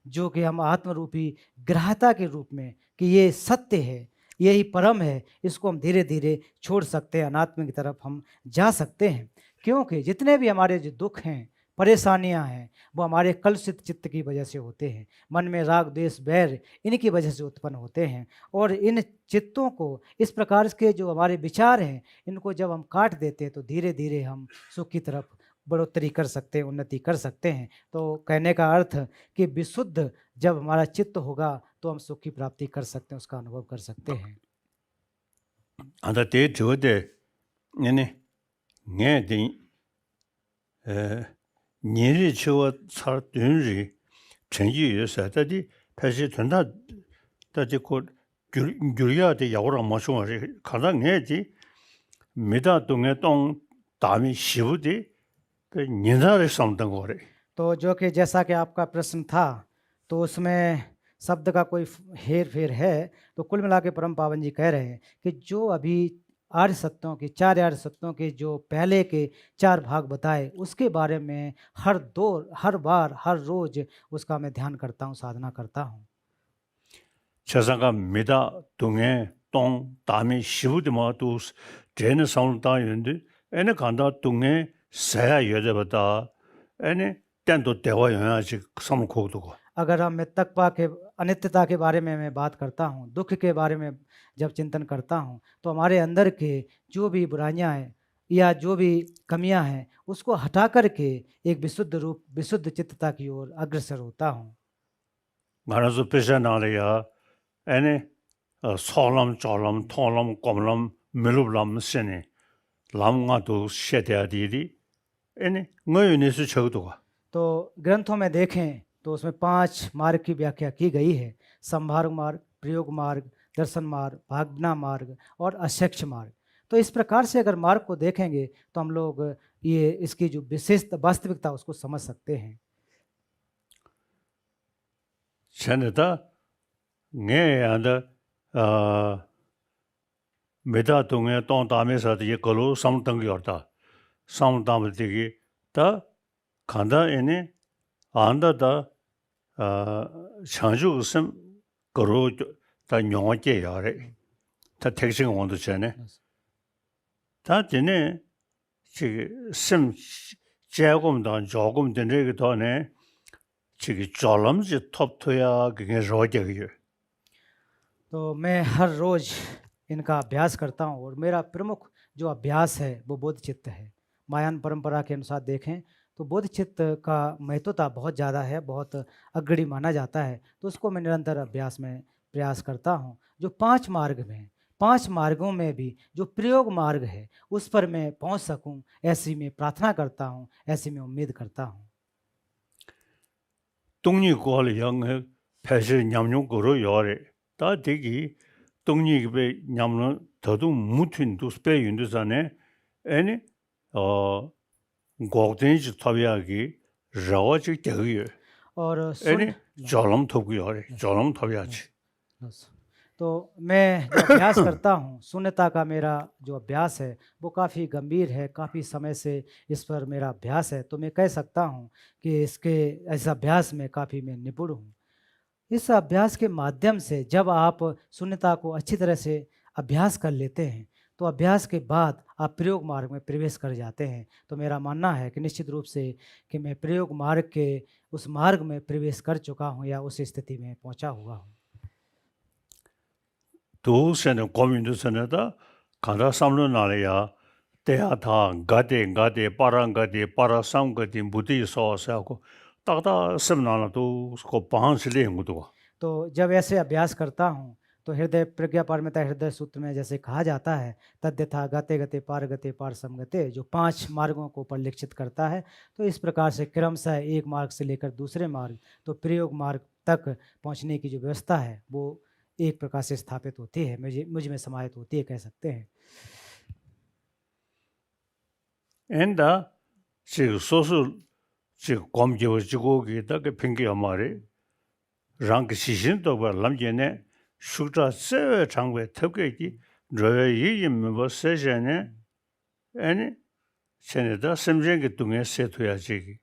जो कि हम आत्मरूपी ग्राह्यता के रूप में कि ये सत्य है, यही परम है, इसको हम धीरे धीरे छोड़ सकते हैं, अनात्म की तरफ हम जा सकते हैं। क्योंकि जितने भी हमारे जो दुख हैं, परेशानियां हैं, वो हमारे कलुषित चित्त की वजह से होते हैं। मन में राग, द्वेष, बैर इनकी वजह से उत्पन्न होते हैं। और इन चित्तों को, इस प्रकार के जो हमारे विचार हैं, इनको जब हम काट देते हैं तो धीरे धीरे हम सुख की तरफ बढ़ोतरी कर सकते हैं, उन्नति कर सकते हैं। तो कहने का अर्थ कि विशुद्ध जब हमारा चित्त होगा तो हम सुख की प्राप्ति कर सकते हैं, उसका अनुभव कर सकते हैं। ते जोदे ने 니리 치워 차 든지 전지에서 다디 다시 된다 다디 곧 귤야데 야오라 마셔 가장 해지 미다 동에 똥 다음이 시부디 그 년사를 삼던 거래. तो जो कि जैसा कि आपका प्रश्न था, तो उसमें शब्द का कोई हेर फेर है, तो कुल मिला के परम पावन जी कह रहे हैं कि जो अभी आर्य सत्यों के 4 आर्य सत्यों के जो पहले के 4 भाग बताए, उसके बारे में हर बार हर रोज उसका मैं ध्यान करता हूँ, साधना करता हूँ। 저상가 미다 동에 똥 다음이 시부디 뭐도 제는 삼다인데 애네 간다 동에 새야 여자보다 애네 땐도 대화 영향이 삼고도 अगर हम मितकपा के अनित्यता के बारे में मैं बात करता हूँ, दुख के बारे में जब चिंतन करता हूँ, तो हमारे अंदर के जो भी बुराइयां हैं या जो भी कमियां हैं, उसको हटा करके एक विशुद्ध चित्तता की ओर अग्रसर होता हूँ। 말아서 배셔나려야 애네 소람 조람 통람 꼼람 밀럽람 세네 람가도 셰대야디리 애네 너윤에서 적도가 तो ग्रंथों में देखें तो उसमें 5 मार्ग की व्याख्या की गई है: संभाग मार्ग, प्रयोग मार्ग, दर्शन मार्ग, भावना मार्ग और अध्यक्ष मार्ग। तो इस प्रकार से अगर मार्ग को देखेंगे तो हम लोग ये इसकी जो विशेष वास्तविकता उसको समझ सकते हैं। 전에다 내야다 메다 동에 똥 다음에서 이 걸로 삼등기였다 삼담들이 다 간다 애네 안다다 창조 웃음 거로 다 용어게 야래 다 택신 원도 전에 다 전에 지금 심 제공도 조금 된 게 더네 지금 졸음지 톱토야 그게 로제요 तो मैं हर रोज इनका अभ्यास करता हूँ और मेरा प्रमुख जो अभ्यास है वो बोध चित्त है। मायान परंपरा के अनुसार देखें तो बोध चित्त का महत्वता बहुत ज़्यादा है, बहुत अग्रणी माना जाता है। तो उसको मैं निरंतर अभ्यास में प्रयास करता हूँ। जो 5 मार्ग में 5 मार्गों में भी जो प्रयोग मार्ग है उस पर मैं पहुँच सकूँ, ऐसी मैं प्रार्थना करता हूँ, ऐसी मैं उम्मीद करता हूँ। 독립고할 영의 패시 냠용고로 요래 다 되기 독립의 냠는 더도 무튼도 스페 윤두산에 애니 고든지 타비하기 라와지 되게 और 애니 졸음 톱고요 졸음 톱야지 तो मैं जो अभ्यास करता हूँ, शून्यता का मेरा जो अभ्यास है वो काफ़ी गंभीर है, काफ़ी समय से इस पर मेरा अभ्यास है। तो मैं कह सकता हूँ कि इस अभ्यास में काफ़ी मैं निपुण हूँ। इस अभ्यास के माध्यम से जब आप शून्यता को अच्छी तरह से अभ्यास कर लेते हैं, तो अभ्यास के बाद आप प्रयोग मार्ग में प्रवेश कर जाते हैं। तो मेरा मानना है कि निश्चित रूप से कि मैं प्रयोग मार्ग के उस मार्ग में प्रवेश कर चुका हूँ या उस स्थिति में पहुँचा हुआ हूँ। 도세는 고민도선에다 가다 삼는 날이야 대하다 가대 빠란 가대 빠라 삼거디 무디 소사고 딱다 sem나도 그 방실이 것도 तो जब ऐसे अभ्यास करता हूँ तो हृदय प्रज्ञा पारमिता हृदय सूत्र में जैसे कहा जाता है, तद्यथा गते गते पार समगते, जो 5 मार्गों को परिलक्षित करता है। तो इस प्रकार से क्रमशः एक मार्ग से लेकर दूसरे मार्ग तो प्रयोग मार्ग तक पहुँचने की जो व्यवस्था है वो एक प्रकार से स्थापित होती है, मुझ में समाहित होती है, कह सकते हैं। 엔다 지금 소수 지금 검지고 기다 그 핑계 말이 랑 시신도 봐 남제네 수자 세 장외 특별히 저의 뭐 세전에 아니 전에다 심정의 동에 세토야지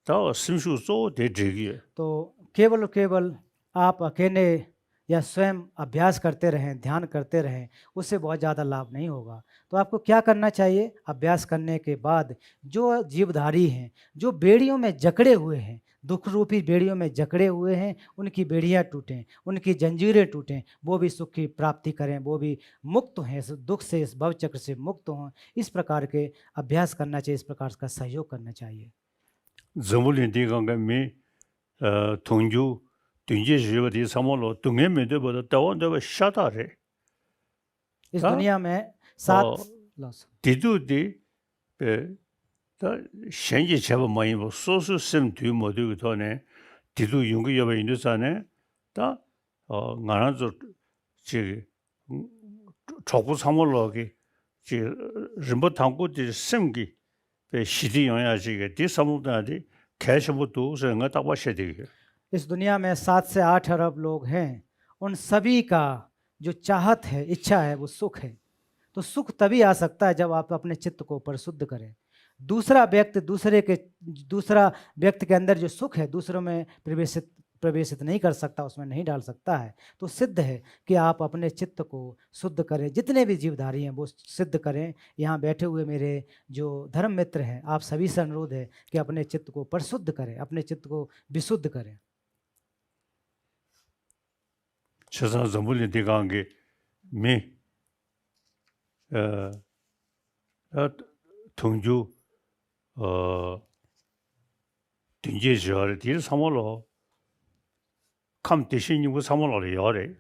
더 심수소 되지기 तो केवल आप अकेले या स्वयं अभ्यास करते रहें, ध्यान करते रहें, उससे बहुत ज़्यादा लाभ नहीं होगा। तो आपको क्या करना चाहिए? अभ्यास करने के बाद जो जीवधारी हैं, जो बेड़ियों में जकड़े हुए हैं, दुख रूपी बेड़ियों में जकड़े हुए हैं, उनकी बेड़ियाँ टूटें, उनकी जंजीरें टूटें, वो भी सुख की प्राप्ति करें, वो भी मुक्त हैं, इस दुख से, इस भवचक्र से मुक्त हों। इस प्रकार के अभ्यास करना चाहिए, इस प्रकार का सहयोग करना चाहिए। जमुली दिगंगा में 통주 등지 지역의 사mol로 등에 메데보다 다원도 샤다래 इस हाँ? दुनिया में 7 디두디 다 현지 제법 많이 뭐 소수심 뒤모두 전에 디두 연구 여부 인도산에 다 나라도 지 조구 사mol로기 지 림보 탕고지 심기 배 시디 영야지게 디삼로다디 कैशबुतु से अंगा तक वाशे देगी इस दुनिया में 7 से 8 अरब लोग हैं, उन सभी का जो चाहत है, इच्छा है, वो सुख है। तो सुख तभी आ सकता है जब आप अपने चित्त को परिशुद्ध करें। दूसरा व्यक्ति के अंदर जो सुख है दूसरों में प्रवेशित नहीं कर सकता, उसमें नहीं डाल सकता है। तो सिद्ध है कि आप अपने चित्त को शुद्ध करें। जितने भी जीवधारी हैं वो सिद्ध करें। यहाँ बैठे हुए मेरे जो धर्म मित्र हैं, आप सभी से अनुरोध है कि अपने चित्त को परिशुद्ध करें, अपने चित्त को विशुद्ध करें। छसा जमुली दिगांगे में 통주 등재 지역에 뒤에 삼월로 감 대신 이거 삼월로 열에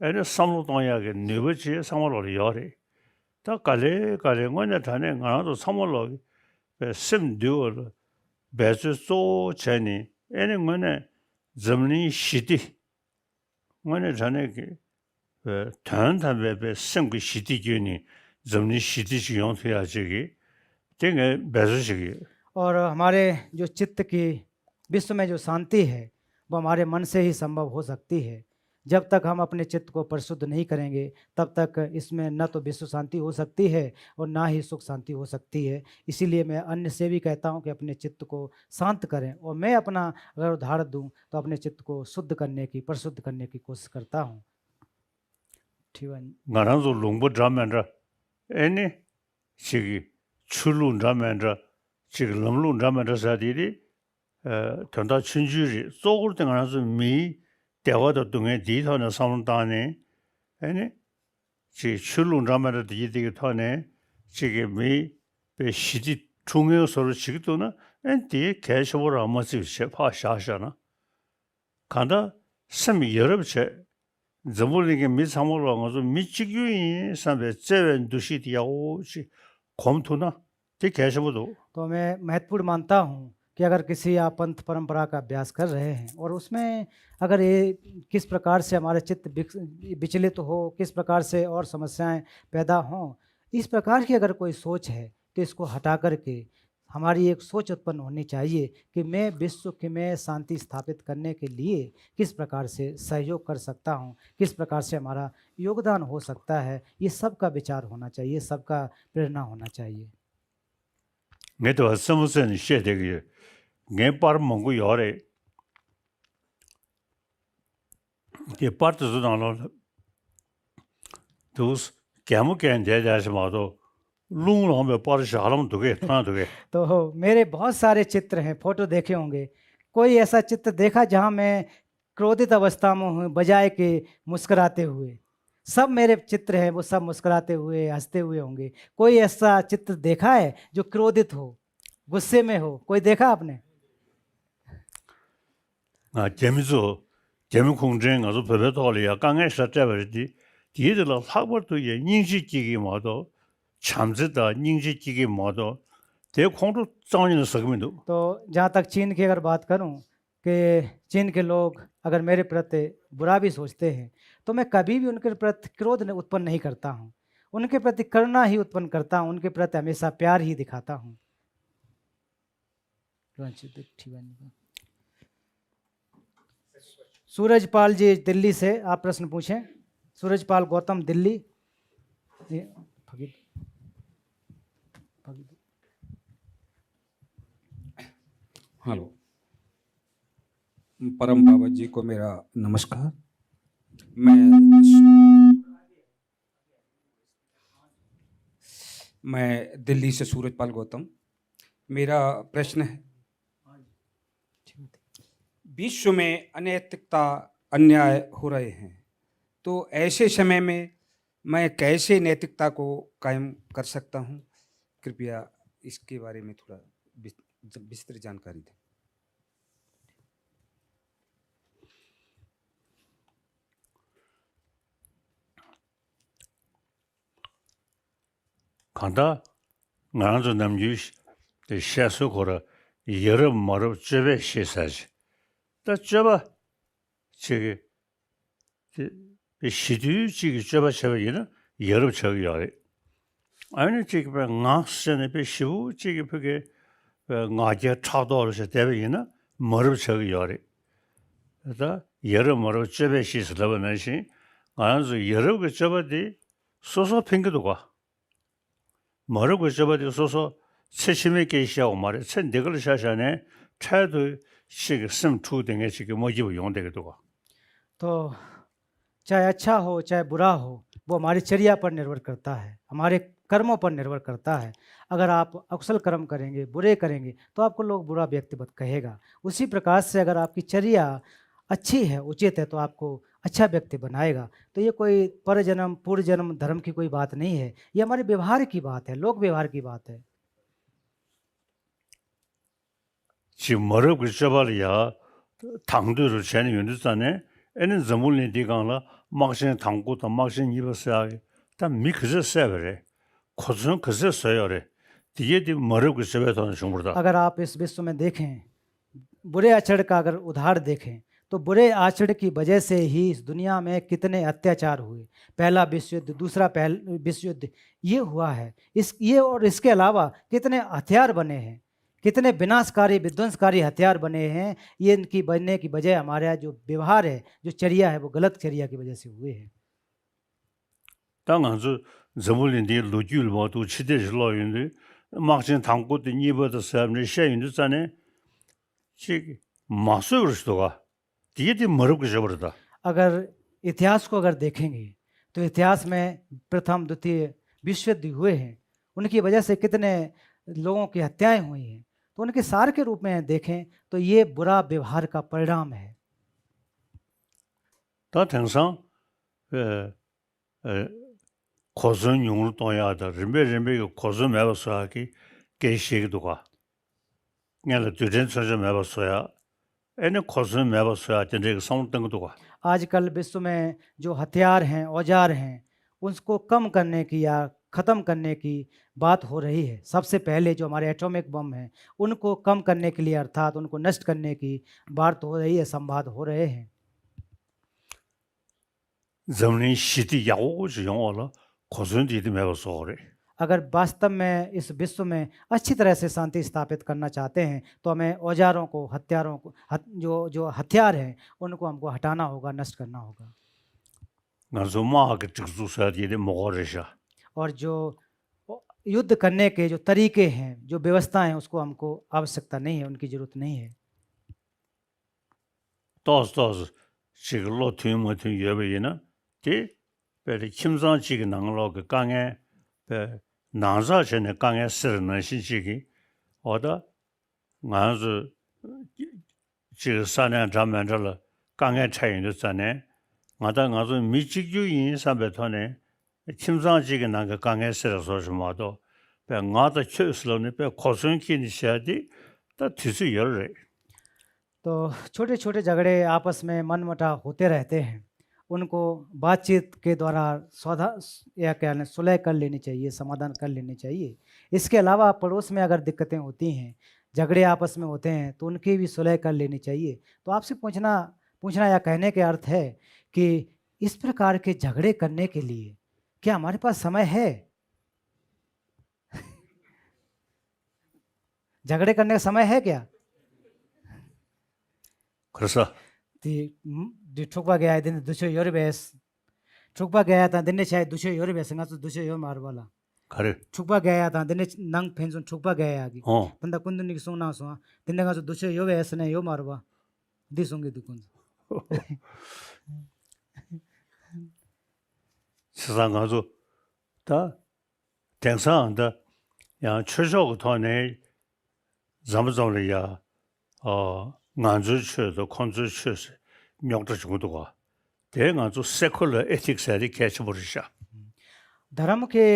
애는 삼월 동야게 네버지에 삼월로 열에 다 갈래 원에 다네 가나도 삼월로 심듀어 배수소 전이 애는 원에 점리 시디 원에 전에게 단단베베 생기 시디균이 점리 시디지 용서야지기 되게 배수식이 और हमारे जो चित्त की विश्व में जो शांति है वो हमारे मन से ही संभव हो सकती है। जब तक हम अपने चित्त को परिशुद्ध नहीं करेंगे तब तक इसमें न तो विश्व शांति हो सकती है और ना ही सुख शांति हो सकती है। इसीलिए मैं अन्य से भी कहता हूँ कि अपने चित्त को शांत करें, और मैं अपना अगर उदाहरण दूँ तो अपने चित्त को शुद्ध करने की, परिशुद्ध करने की कोशिश करता हूँ। ठीक है। 나랑도 롱보 자면서 애니 시기 출루 자면서 지금 롱루 자면서 사디리 전다 춘주리 속을 때 가서 미 대화도 동에 뒤터는 상담단에 애니 지 출루 자면서 뒤되게 터네 지금 미 시디 중요서로 지기도는 엔디 개셔보라 아마지 셰파샤샤나 간다 섬이 여러분체 जबुलिगे मिस हमलो गजो मिचिग्युई सबे चेवन दुशितियाओची कोमथुना ते कैसे बोलो। तो मैं महत्वपूर्ण मानता हूँ कि अगर किसी आप पंथ परंपरा का अभ्यास कर रहे हैं और उसमें अगर ये किस प्रकार से हमारे चित्त विचलित हो, किस प्रकार से और समस्याएं पैदा हों, इस प्रकार की अगर कोई सोच है तो इसको हटा करके हमारी एक सोच उत्पन्न होनी चाहिए कि मैं विश्व में शांति स्थापित करने के लिए किस प्रकार से सहयोग कर सकता हूँ, किस प्रकार से हमारा योगदान हो सकता है। ये सबका विचार होना चाहिए, सबका प्रेरणा होना चाहिए। मैं तो समझे निश्चय देखिए मैं पर मंगू यारे ये पर तो सुनानो तो उस क्या मुझे क्या जैसे मारो लूंगा में पर शालम दुगे तना दुगे। तो मेरे बहुत सारे चित्र हैं, फोटो देखे होंगे। कोई ऐसा चित्र देखा जहाँ मैं क्रोधित अवस्था में हूँ बजाय के मुस्कुराते हुए? सब मेरे चित्र हैं वो सब मुस्कुराते हुए, हंसते हुए होंगे। कोई ऐसा चित्र देखा है जो क्रोधित हो, गुस्से में हो? कोई देखा आपने? 재미죠. 재미공정 아주 별별도리야. 강에서 잡을지 뒤에들 학벌도 예 인식기기 모두 참지다 인식기기 모두 대공도 장인의 सकमेंदो। तो जहाँ तक चीन की अगर बात करूँ कि चीन के लोग अगर मेरे प्रति बुरा भी सोचते हैं तो मैं कभी भी उनके प्रति क्रोध उत्पन्न नहीं करता हूँ, उनके प्रति करुणा ही उत्पन्न करता हूँ, उनके प्रति हमेशा प्यार ही दिखाता हूँ। सूरजपाल जी दिल्ली से आप प्रश्न पूछें। सूरजपाल गौतम दिल्ली। हेलो, परम बाबा जी को मेरा नमस्कार। मैं दिल्ली से सूरजपाल गौतम। मेरा प्रश्न है, विश्व में अनैतिकता अन्याय हो रहे हैं, तो ऐसे समय में मैं कैसे नैतिकता को कायम कर सकता हूँ? कृपया इसके बारे में थोड़ा विस्तृत जानकारी दें। 간다 나도 남주 샤수 거라 여러 머럽 집에 시사지 다 저바 저기 시두 지기 저바 저기는 여러 저기야 아니 지금 나스네 베시부 지금 그게 나게 차도로서 대비이나 머르 저기 요리 그래서 여러모로 접에 시스러는 시 아주 여러 그 접어디 소소 핑계도가 머르 그 접어디 소소 세심에 계시하고 말에 천 대걸 샤샤네 차도 시 심투 등의 지금 뭐지고 용되게도 तो चाहे अच्छा हो चाहे बुरा हो वो हमारी चर्या पर निर्भर करता है, हमारे कर्मों पर निर्भर करता है। अगर आप अकुशल कर्म करेंगे, बुरे करेंगे, तो आपको लोग बुरा व्यक्तिगत कहेगा। उसी प्रकार से अगर आपकी चर्या अच्छी है, उचित है, तो आपको अच्छा व्यक्ति बनाएगा। तो ये कोई परजन्म पूर्व जन्म धर्म की कोई बात नहीं है, ये हमारे व्यवहार की बात है, लोक व्यवहार की बात है। 지금 머르 그 접어리야 당도를 전에 윤두산에 애는 전문리 디강라 막신 당고도 막신 입었어야 단 미크스 세버래 코슨 그서 써요래 뒤에디 머르 그 접에 돈 중물다 अगर आप इस विश्व में देखें, बुरे आचरण का अगर उदाहरण देखें, तो बुरे आचरण की वजह से ही इस दुनिया में कितने अत्याचार हुए। पहला विश्व युद्ध, दूसरा विश्व युद्ध ये हुआ है। ये और इसके अलावा कितने हथियार बने हैं, कितने विनाशकारी विध्वंसकारी हथियार बने हैं। ये इनकी बनने की वजह हमारा जो व्यवहार है, जो चर्या है, वो गलत चर्या की वजह से हुए हैं। 당한주 전문리 로규를 모두 치대실로 윤데 막신 당고도 니버도 사람들 셰윤도 전에 지 마스를 수도가 뒤에디 머르 그 접어다 अगर इतिहास को अगर देखेंगे, तो इतिहास में प्रथम द्वितीय विश्व युद्ध हुए हैं, उनकी वजह से कितने लोगों की हत्याएं हुई हैं। तो उनके सार के रूप में देखें तो ये बुरा व्यवहार का परिणाम है। 다 등상 고선 용을 또야다 림베 고선 매버서하기 게시기도가 내가 두전 선저 매버서야 애는 고선 매버서야 되는 성등도가 आजकल विश्व में जो हथियार हैं, औजार हैं, उसको कम करने की या ख़त्म करने की बात हो रही है। सबसे पहले जो हमारे एटॉमिक बम हैं, उनको कम करने के लिए अर्थात उनको नष्ट करने की बात हो रही है, संवाद हो रहे हैं। जमनी 시디 야오지 영어로 고선디디 매버서래 अगर वास्तव में इस विश्व में अच्छी तरह से शांति स्थापित करना चाहते हैं, तो हमें औजारों को, हथियारों को, जो हथियार हैं, उनको हमको हटाना होगा, नष्ट करना होगा। 나좀마게 직수사디데 먹어래샤 और जो युद्ध करने के जो तरीके हैं, जो व्यवस्थाएं हैं, उसको हमको आवश्यकता नहीं है, उनकी ज़रूरत नहीं है। 또스 지금 로트임어트 예배이나 디 베리 침상지기 나로 그 강에 베 나자 전에 강에 쓰는 신식이 어다 나즈 지금 사냥 잠만들 강에 차이도 전에 나다 나즈 미직주의 사배터네 침상지기 나가 강에 쓰어서 좀와도 베 나다 최슬로네 베 고선키니 셔디 다 뒤수 열래 तो छोटे छोटे झगड़े आपस में मनमुटाव होते रहते हैं, उनको बातचीत के द्वारा या क्या सुलह कर लेनी चाहिए, समाधान कर लेनी चाहिए। इसके अलावा पड़ोस में अगर दिक्कतें होती हैं, झगड़े आपस में होते हैं, तो उनकी भी सुलह कर लेनी चाहिए। तो आपसे पूछना या कहने के अर्थ है कि इस प्रकार के झगड़े करने के लिए क्या हमारे पास समय है? झगड़े करने का समय है क्या? 그래서 디 촉바 गया दिन दुशो योर बेस 촉바 गया था दिन शायद दुशो योर बेस ना तो दुशो यो मार वाला 그래 촉바 गया था दिन नंग फेंसुन 촉바 गया आगे 어 बंदा कुंदन की सोना सो दिन का दुशो यो बेस ने यो मारवा दी सोंगे दुकुन 세상 가서 다 대상한다 야 최적 돈에 잠잠이야 난주체도 컨주체스 명도 정도가 대가도 세컬러 에틱스에 캐치버리샤 धर्म के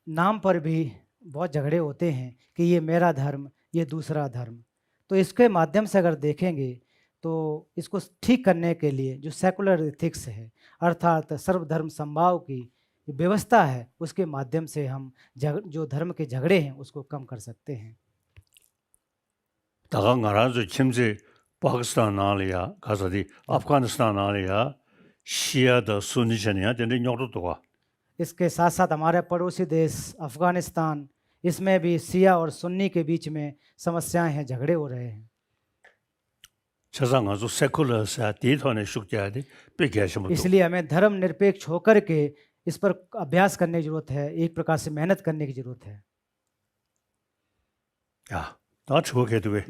नाम पर भी बहुत झगड़े होते हैं कि ये मेरा धर्म, ये दूसरा धर्म। तो इसके माध्यम से अगर देखेंगे तो इसको ठीक करने के लिए जो सेकुलर एथिक्स है, अर्थात सर्वधर्म समभाव की व्यवस्था है, उसके माध्यम से हम जो धर्म के झगड़े हैं उसको कम कर सकते हैं। 다가 나라도 침제 파키스탄 나리아 가서디 아프가니스탄 나리아 시아의 순위전이야 되는 용도도가 इसके साथ साथ हमारे पड़ोसी देश अफ़गानिस्तान, इसमें भी शिया और सुन्नी के बीच में समस्याएं हैं, झगड़े हो रहे हैं। 세상 아주 세쿨러스야 디톤의 숙제하디 비게시모도 इसलिए हमें धर्म निरपेक्ष होकर के इस पर अभ्यास करने की जरूरत है, एक प्रकार से मेहनत करने की जरूरत है। 야, 나 저게도 왜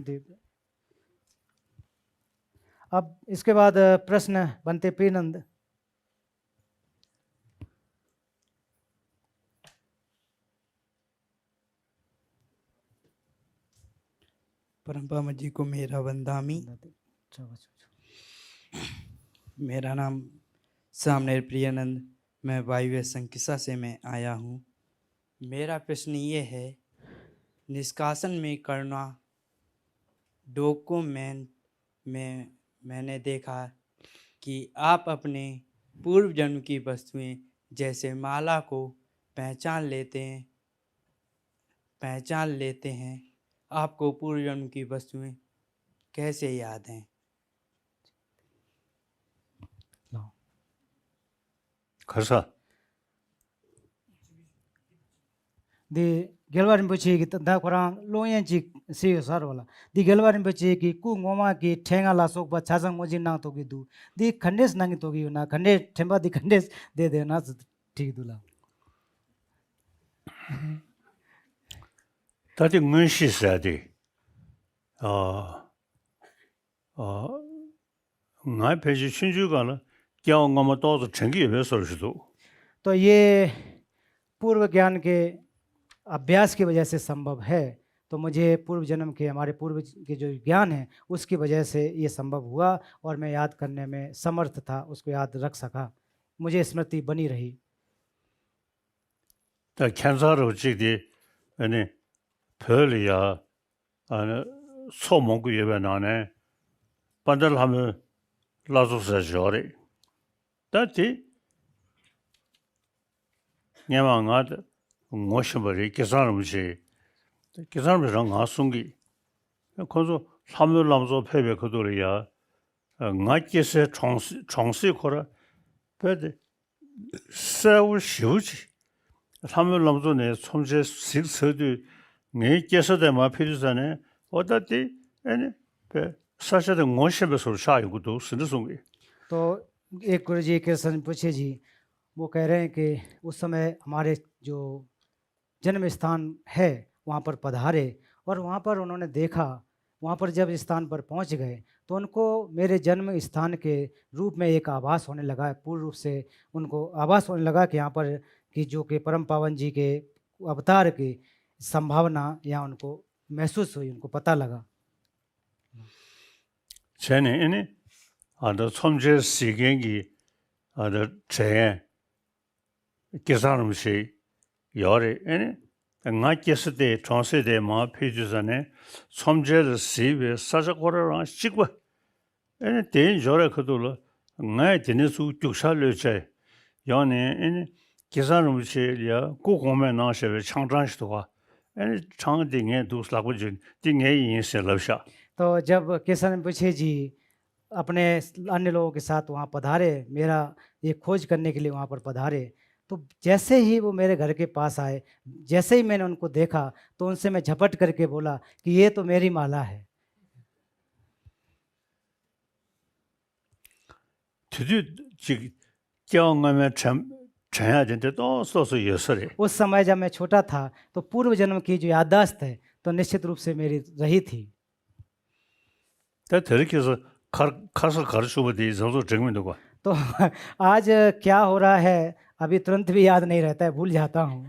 अब इसके बाद प्रश्न बनते प्रियनंद। परम जी को मेरा वंदामी। मेरा नाम सामनेर प्रियानंद, मैं वायव्य संकिसा से मैं आया हूँ। मेरा प्रश्न ये है, निष्कासन में करुणा डॉक्यूमेंट में मैंने देखा कि आप अपने पूर्व जन्म की वस्तुएं जैसे माला को पहचान लेते हैं। आपको पूर्व जन्म की वस्तुएं कैसे याद हैं? 가서 디 gelwarin bochi ki da korang loyen chi se sar wala di gelwarin bochi ki ku ngoma ki thenga la sok ba chasang moji na to ki du di khandes nang to ki na khande themba di khandes de na ठीक दुला। 다들 응시사디 나의 페이지 신주가는 경험을 또도 챙기 위해서 수도 तो ये पूर्व ज्ञान के अभ्यास की वजह से संभव है। तो मुझे पूर्व जन्म के हमारे पूर्व के जो ज्ञान है उसकी वजह से ये संभव हुआ और मैं याद करने में समर्थ था, उसको याद रख सका, मुझे स्मृति बनी रही। 다 캔서로 지디 아니 별이야 아니 소몽구 예배나네 반달하면 라조서 저래 다티 냐망아드 모셔버리 계산음시 계산음이랑 아송기 거기서 3일 남서 패배 그들이야 나께서 총시 거라 배드 세우 쉬우지 3일 남서네 손제 식서도 내께서 대마 필요자네 어다티 아니 배 사실은 모셔버서 샤이고도 쓰는송이 तो एक गुरु जी कृष्ण पूछे जी वो कह रहे हैं कि उस समय हमारे जो जन्म स्थान है वहाँ पर पधारे और वहाँ पर उन्होंने देखा, वहाँ पर जब स्थान पर पहुँच गए तो उनको मेरे जन्म स्थान के रूप में एक आभास होने लगा, पूर्ण रूप से उनको आभास होने लगा कि यहाँ पर कि जो कि परम पावन जी के अवतार की संभावना या उनको महसूस हुई, उनको पता लगा। 쟤네 이니 아더 섬제 시경기 아더 제 계산음시 열에 이니 나께서대 전세대 마 페이지전에 섬제를 시베 사자고라랑 찍고 이니 대인 저래 그돌 나의 되는수 죽살려제 연에 이니 계산음시야 고고매 나셔베 창장시도가 이니 창딩에 두스라고 진 딩에 인세 러샤 तो जब किशन पूछे जी अपने अन्य लोगों के साथ वहाँ पधारे, मेरा ये खोज करने के लिए वहाँ पर पधारे, तो जैसे ही वो मेरे घर के पास आए, जैसे ही मैंने उनको देखा तो उनसे मैं झपट करके बोला कि ये तो मेरी माला है। उस समय जब मैं छोटा था तो पूर्व जन्म की जो याददाश्त है तो निश्चित रूप से मेरी रही थी। तो आज क्या हो रहा है अभी तुरंत भी याद नहीं रहता है, भूल जाता हूँ।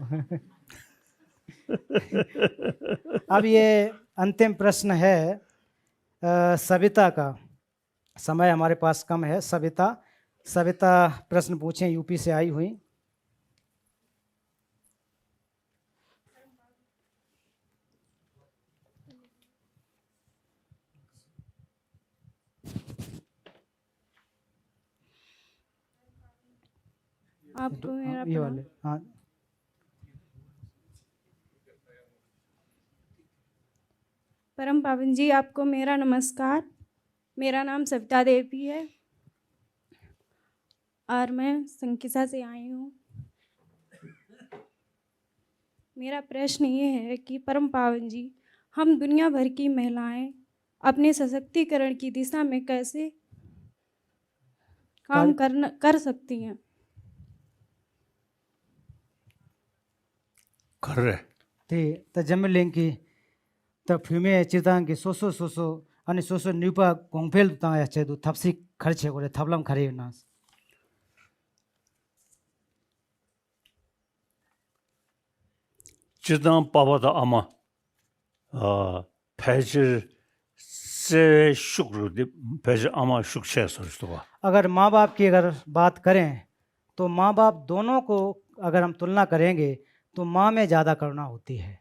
अब ये अंतिम प्रश्न है सविता का, समय हमारे पास कम है। सविता प्रश्न पूछें, यूपी से आई हुई। आपको मेरा ये वाले, हाँ। परम पावन जी, आपको मेरा नमस्कार। मेरा नाम सविता देवी है और मैं संकिसा से आई हूँ। मेरा प्रश्न ये है कि परम पावन जी, हम दुनिया भर की महिलाएं अपने सशक्तिकरण की दिशा में कैसे काम कर सकती हैं? 그래. 네, 자점을랭기 더 퓨메 지당기 소소 아니 소소 뉴바 공펠 땅에 제도 탑식 가르쳐 그래 탑람 가리나. 지당 바바다 아마 배질 세 슈그르디 배질 아마 슈크체서 봐. अगर माँ बाप की अगर बात करें तो माँ बाप दोनों को अगर हम तुलना करेंगे तो माँ में ज़्यादा करुणा होती है।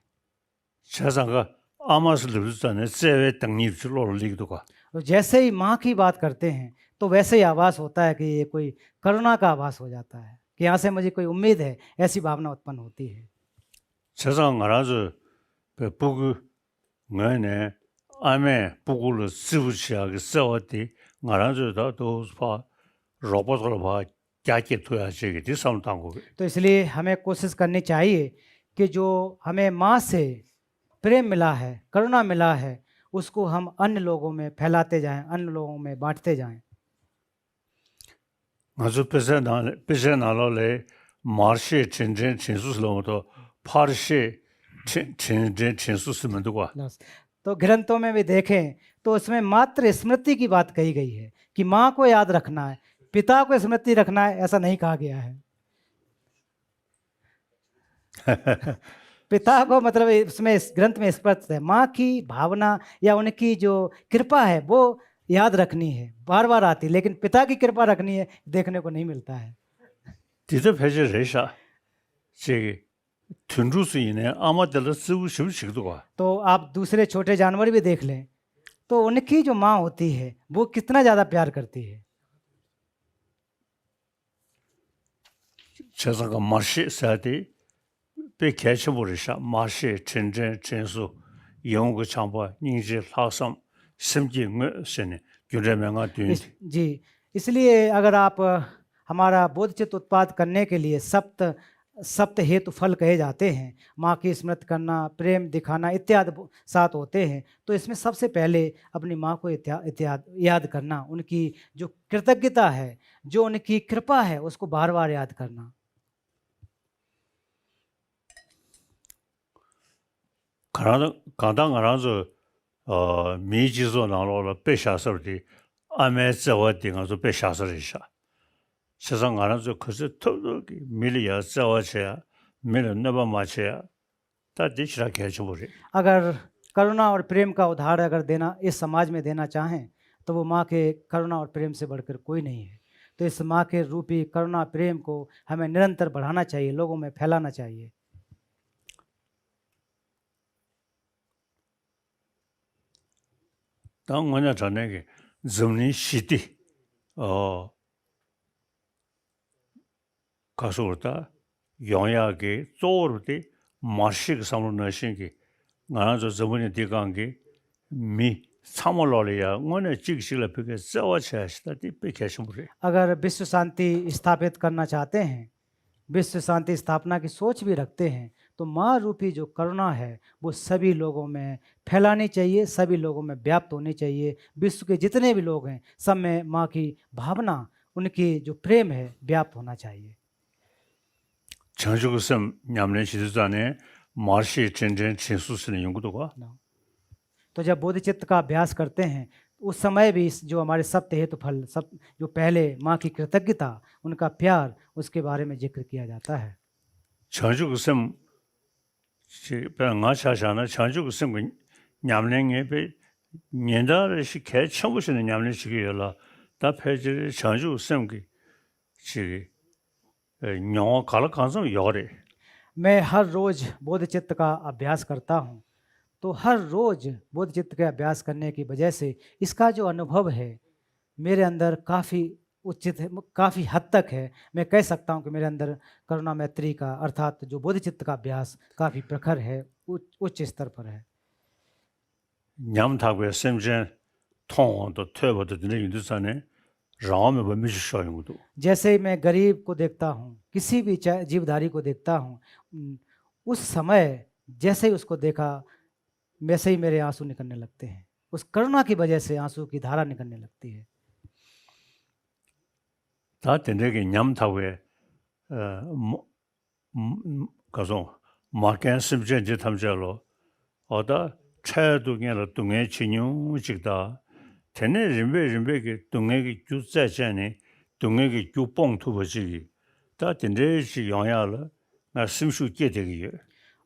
세상가 아마스 르즈다네 세외 땅니 줄로 리기도가. तो जैसे ही माँ की बात करते हैं तो वैसे ही आभास होता है कि ये कोई करुणा का आभास हो जाता है कि यहाँ से मुझे कोई उम्मीद है, ऐसी भावना उत्पन्न होती है। 세상 알아서 부구 뭐네 아메 부구를 쓰부치하게 써왔디 알아서다 또봐 로봇으로 봐 자기 도야지 디삼 당고. तो इसलिए हमें कोशिश करनी चाहिए कि जो हमें माँ से प्रेम मिला है, करुणा मिला है, उसको हम अन्य लोगों में फैलाते जाएं, अन्य लोगों में बांटते जाएं। 아주 베세 나라래 마르시 진진 진수스로도 파르시 진진 진수스면 되고. बस। तो ग्रंथों में भी देखें तो उसमें मात्र स्मृति की बात कही गई है कि माँ को याद रखना है, पिता को स्मृति रखना है, ऐसा नहीं कहा गया है। पिता को मतलब इसमें इस ग्रंथ में स्पष्ट है, माँ की भावना या उनकी जो कृपा है वो याद रखनी है, बार बार आती है, लेकिन पिता की कृपा रखनी है देखने को नहीं मिलता है। 디더 배제 레샤 제 튼루스이네 아마들 쓰고 싶지도. तो आप दूसरे छोटे जानवर भी देख लें तो उनकी जो माँ होती है वो कितना ज़्यादा प्यार करती है। 세상가 마시 사디 배 개쳐버리샤 마시 진진 진수 영어 참바 닝지 하삼 심지응 세네 규례명아 된. जी, इसलिए अगर आप हमारा बोधचित्त उत्पाद करने के लिए सप्त हेतु फल कहे जाते हैं, माँ की स्मृति करना, प्रेम दिखाना इत्यादि साथ होते हैं, तो इसमें सबसे पहले अपनी माँ को याद करना, उनकी जो कृतज्ञता है, जो उनकी कृपा है, उसको बार बार याद करना। 가당 알아서 미지소 나로로 배샤서디 아메서와 딩아서 배샤서리샤. 세상 알아서 그서 토기 밀이야 싸워셔야 밀은 너바 마셔야 다 디시라 개쳐버리. अगर करुणा और प्रेम का उदाहरण अगर देना इस समाज में देना चाहें तो वो माँ के करुणा और प्रेम से बढ़कर कोई नहीं है। तो इस माँ के रूपी करुणा प्रेम को हमें निरंतर बढ़ाना चाहिए, लोगों में फैलाना चाहिए। 당 뭐냐 전에게 점리 시디 가서 왔다 영야게 쪼르디 마식 삼로 넣으신게 나저 저번에 디간게 미 3월로야 뭐네 직식을 그게 싸워쳐야시다디 베케션부리. अगर विश्व शांति स्थापित करना चाहते हैं, विश्व शांति स्थापना की सोच भी रखते हैं, तो माँ रूपी जो करुणा है वो सभी लोगों में फैलानी चाहिए, सभी लोगों में व्याप्त होनी चाहिए। विश्व के जितने भी लोग हैं सब में माँ की भावना, उनकी जो प्रेम है व्याप्त होना चाहिए। 정주급선 냠내 시도자네 마르시 진진 진수스는 연구도가. तो जब बोधिचित्त का अभ्यास करते हैं उस समय भी जो हमारे सप्त हेतु फल, सब जो पहले माँ की कृतज्ञता, उनका प्यार, उसके बारे में जिक्र किया जाता है। 정주급선 배가샤샤나 정주급선 냠내에 배 년달시 개 처음부터는 냠내 시기열라 다 패지 정주급선 그 시기 녀 갈아간서 요래. मैं हर रोज़ बोधचित्त का अभ्यास करता हूँ, तो हर रोज़ बोधचित्त के अभ्यास करने की वजह से इसका जो अनुभव है मेरे अंदर काफ़ी उचित है, काफ़ी हद तक है। मैं कह सकता हूँ कि मेरे अंदर करुणा मैत्री का अर्थात जो बोधचित्त का अभ्यास काफ़ी प्रखर है, उच्च स्तर पर है। 냠타고에 샘전 통도 퇴버도 되는 인도산에 राम में मिश शोयंग तो. जैसे ही मैं गरीब को देखता हूँ, किसी भी जीवधारी को देखता हूँ, उस समय जैसे ही उसको देखा वैसे ही मेरे आंसू निकलने लगते हैं। उस करुणा की वजह से आंसू की धारा निकलने लगती है। 다 된대게 냠타we 가서 마캔 심전지 탐자로 어다 차도게로 동해 진용직다 테네 림베게 동해게 주자전에 동해게 주봉 투버지 다 된대시 영야로 나 심수 깨되게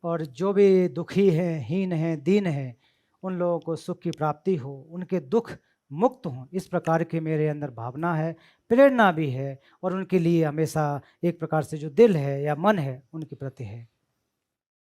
और जो भी दुखी हैं, हीन हैं, दीन हैं, उन लोगों को सुख की प्राप्ति हो, उनके दुख मुक्त हों, इस प्रकार की मेरे अंदर भावना है, प्रेरणा भी है और उनके लिए हमेशा एक प्रकार से जो दिल है या मन है उनके प्रति है।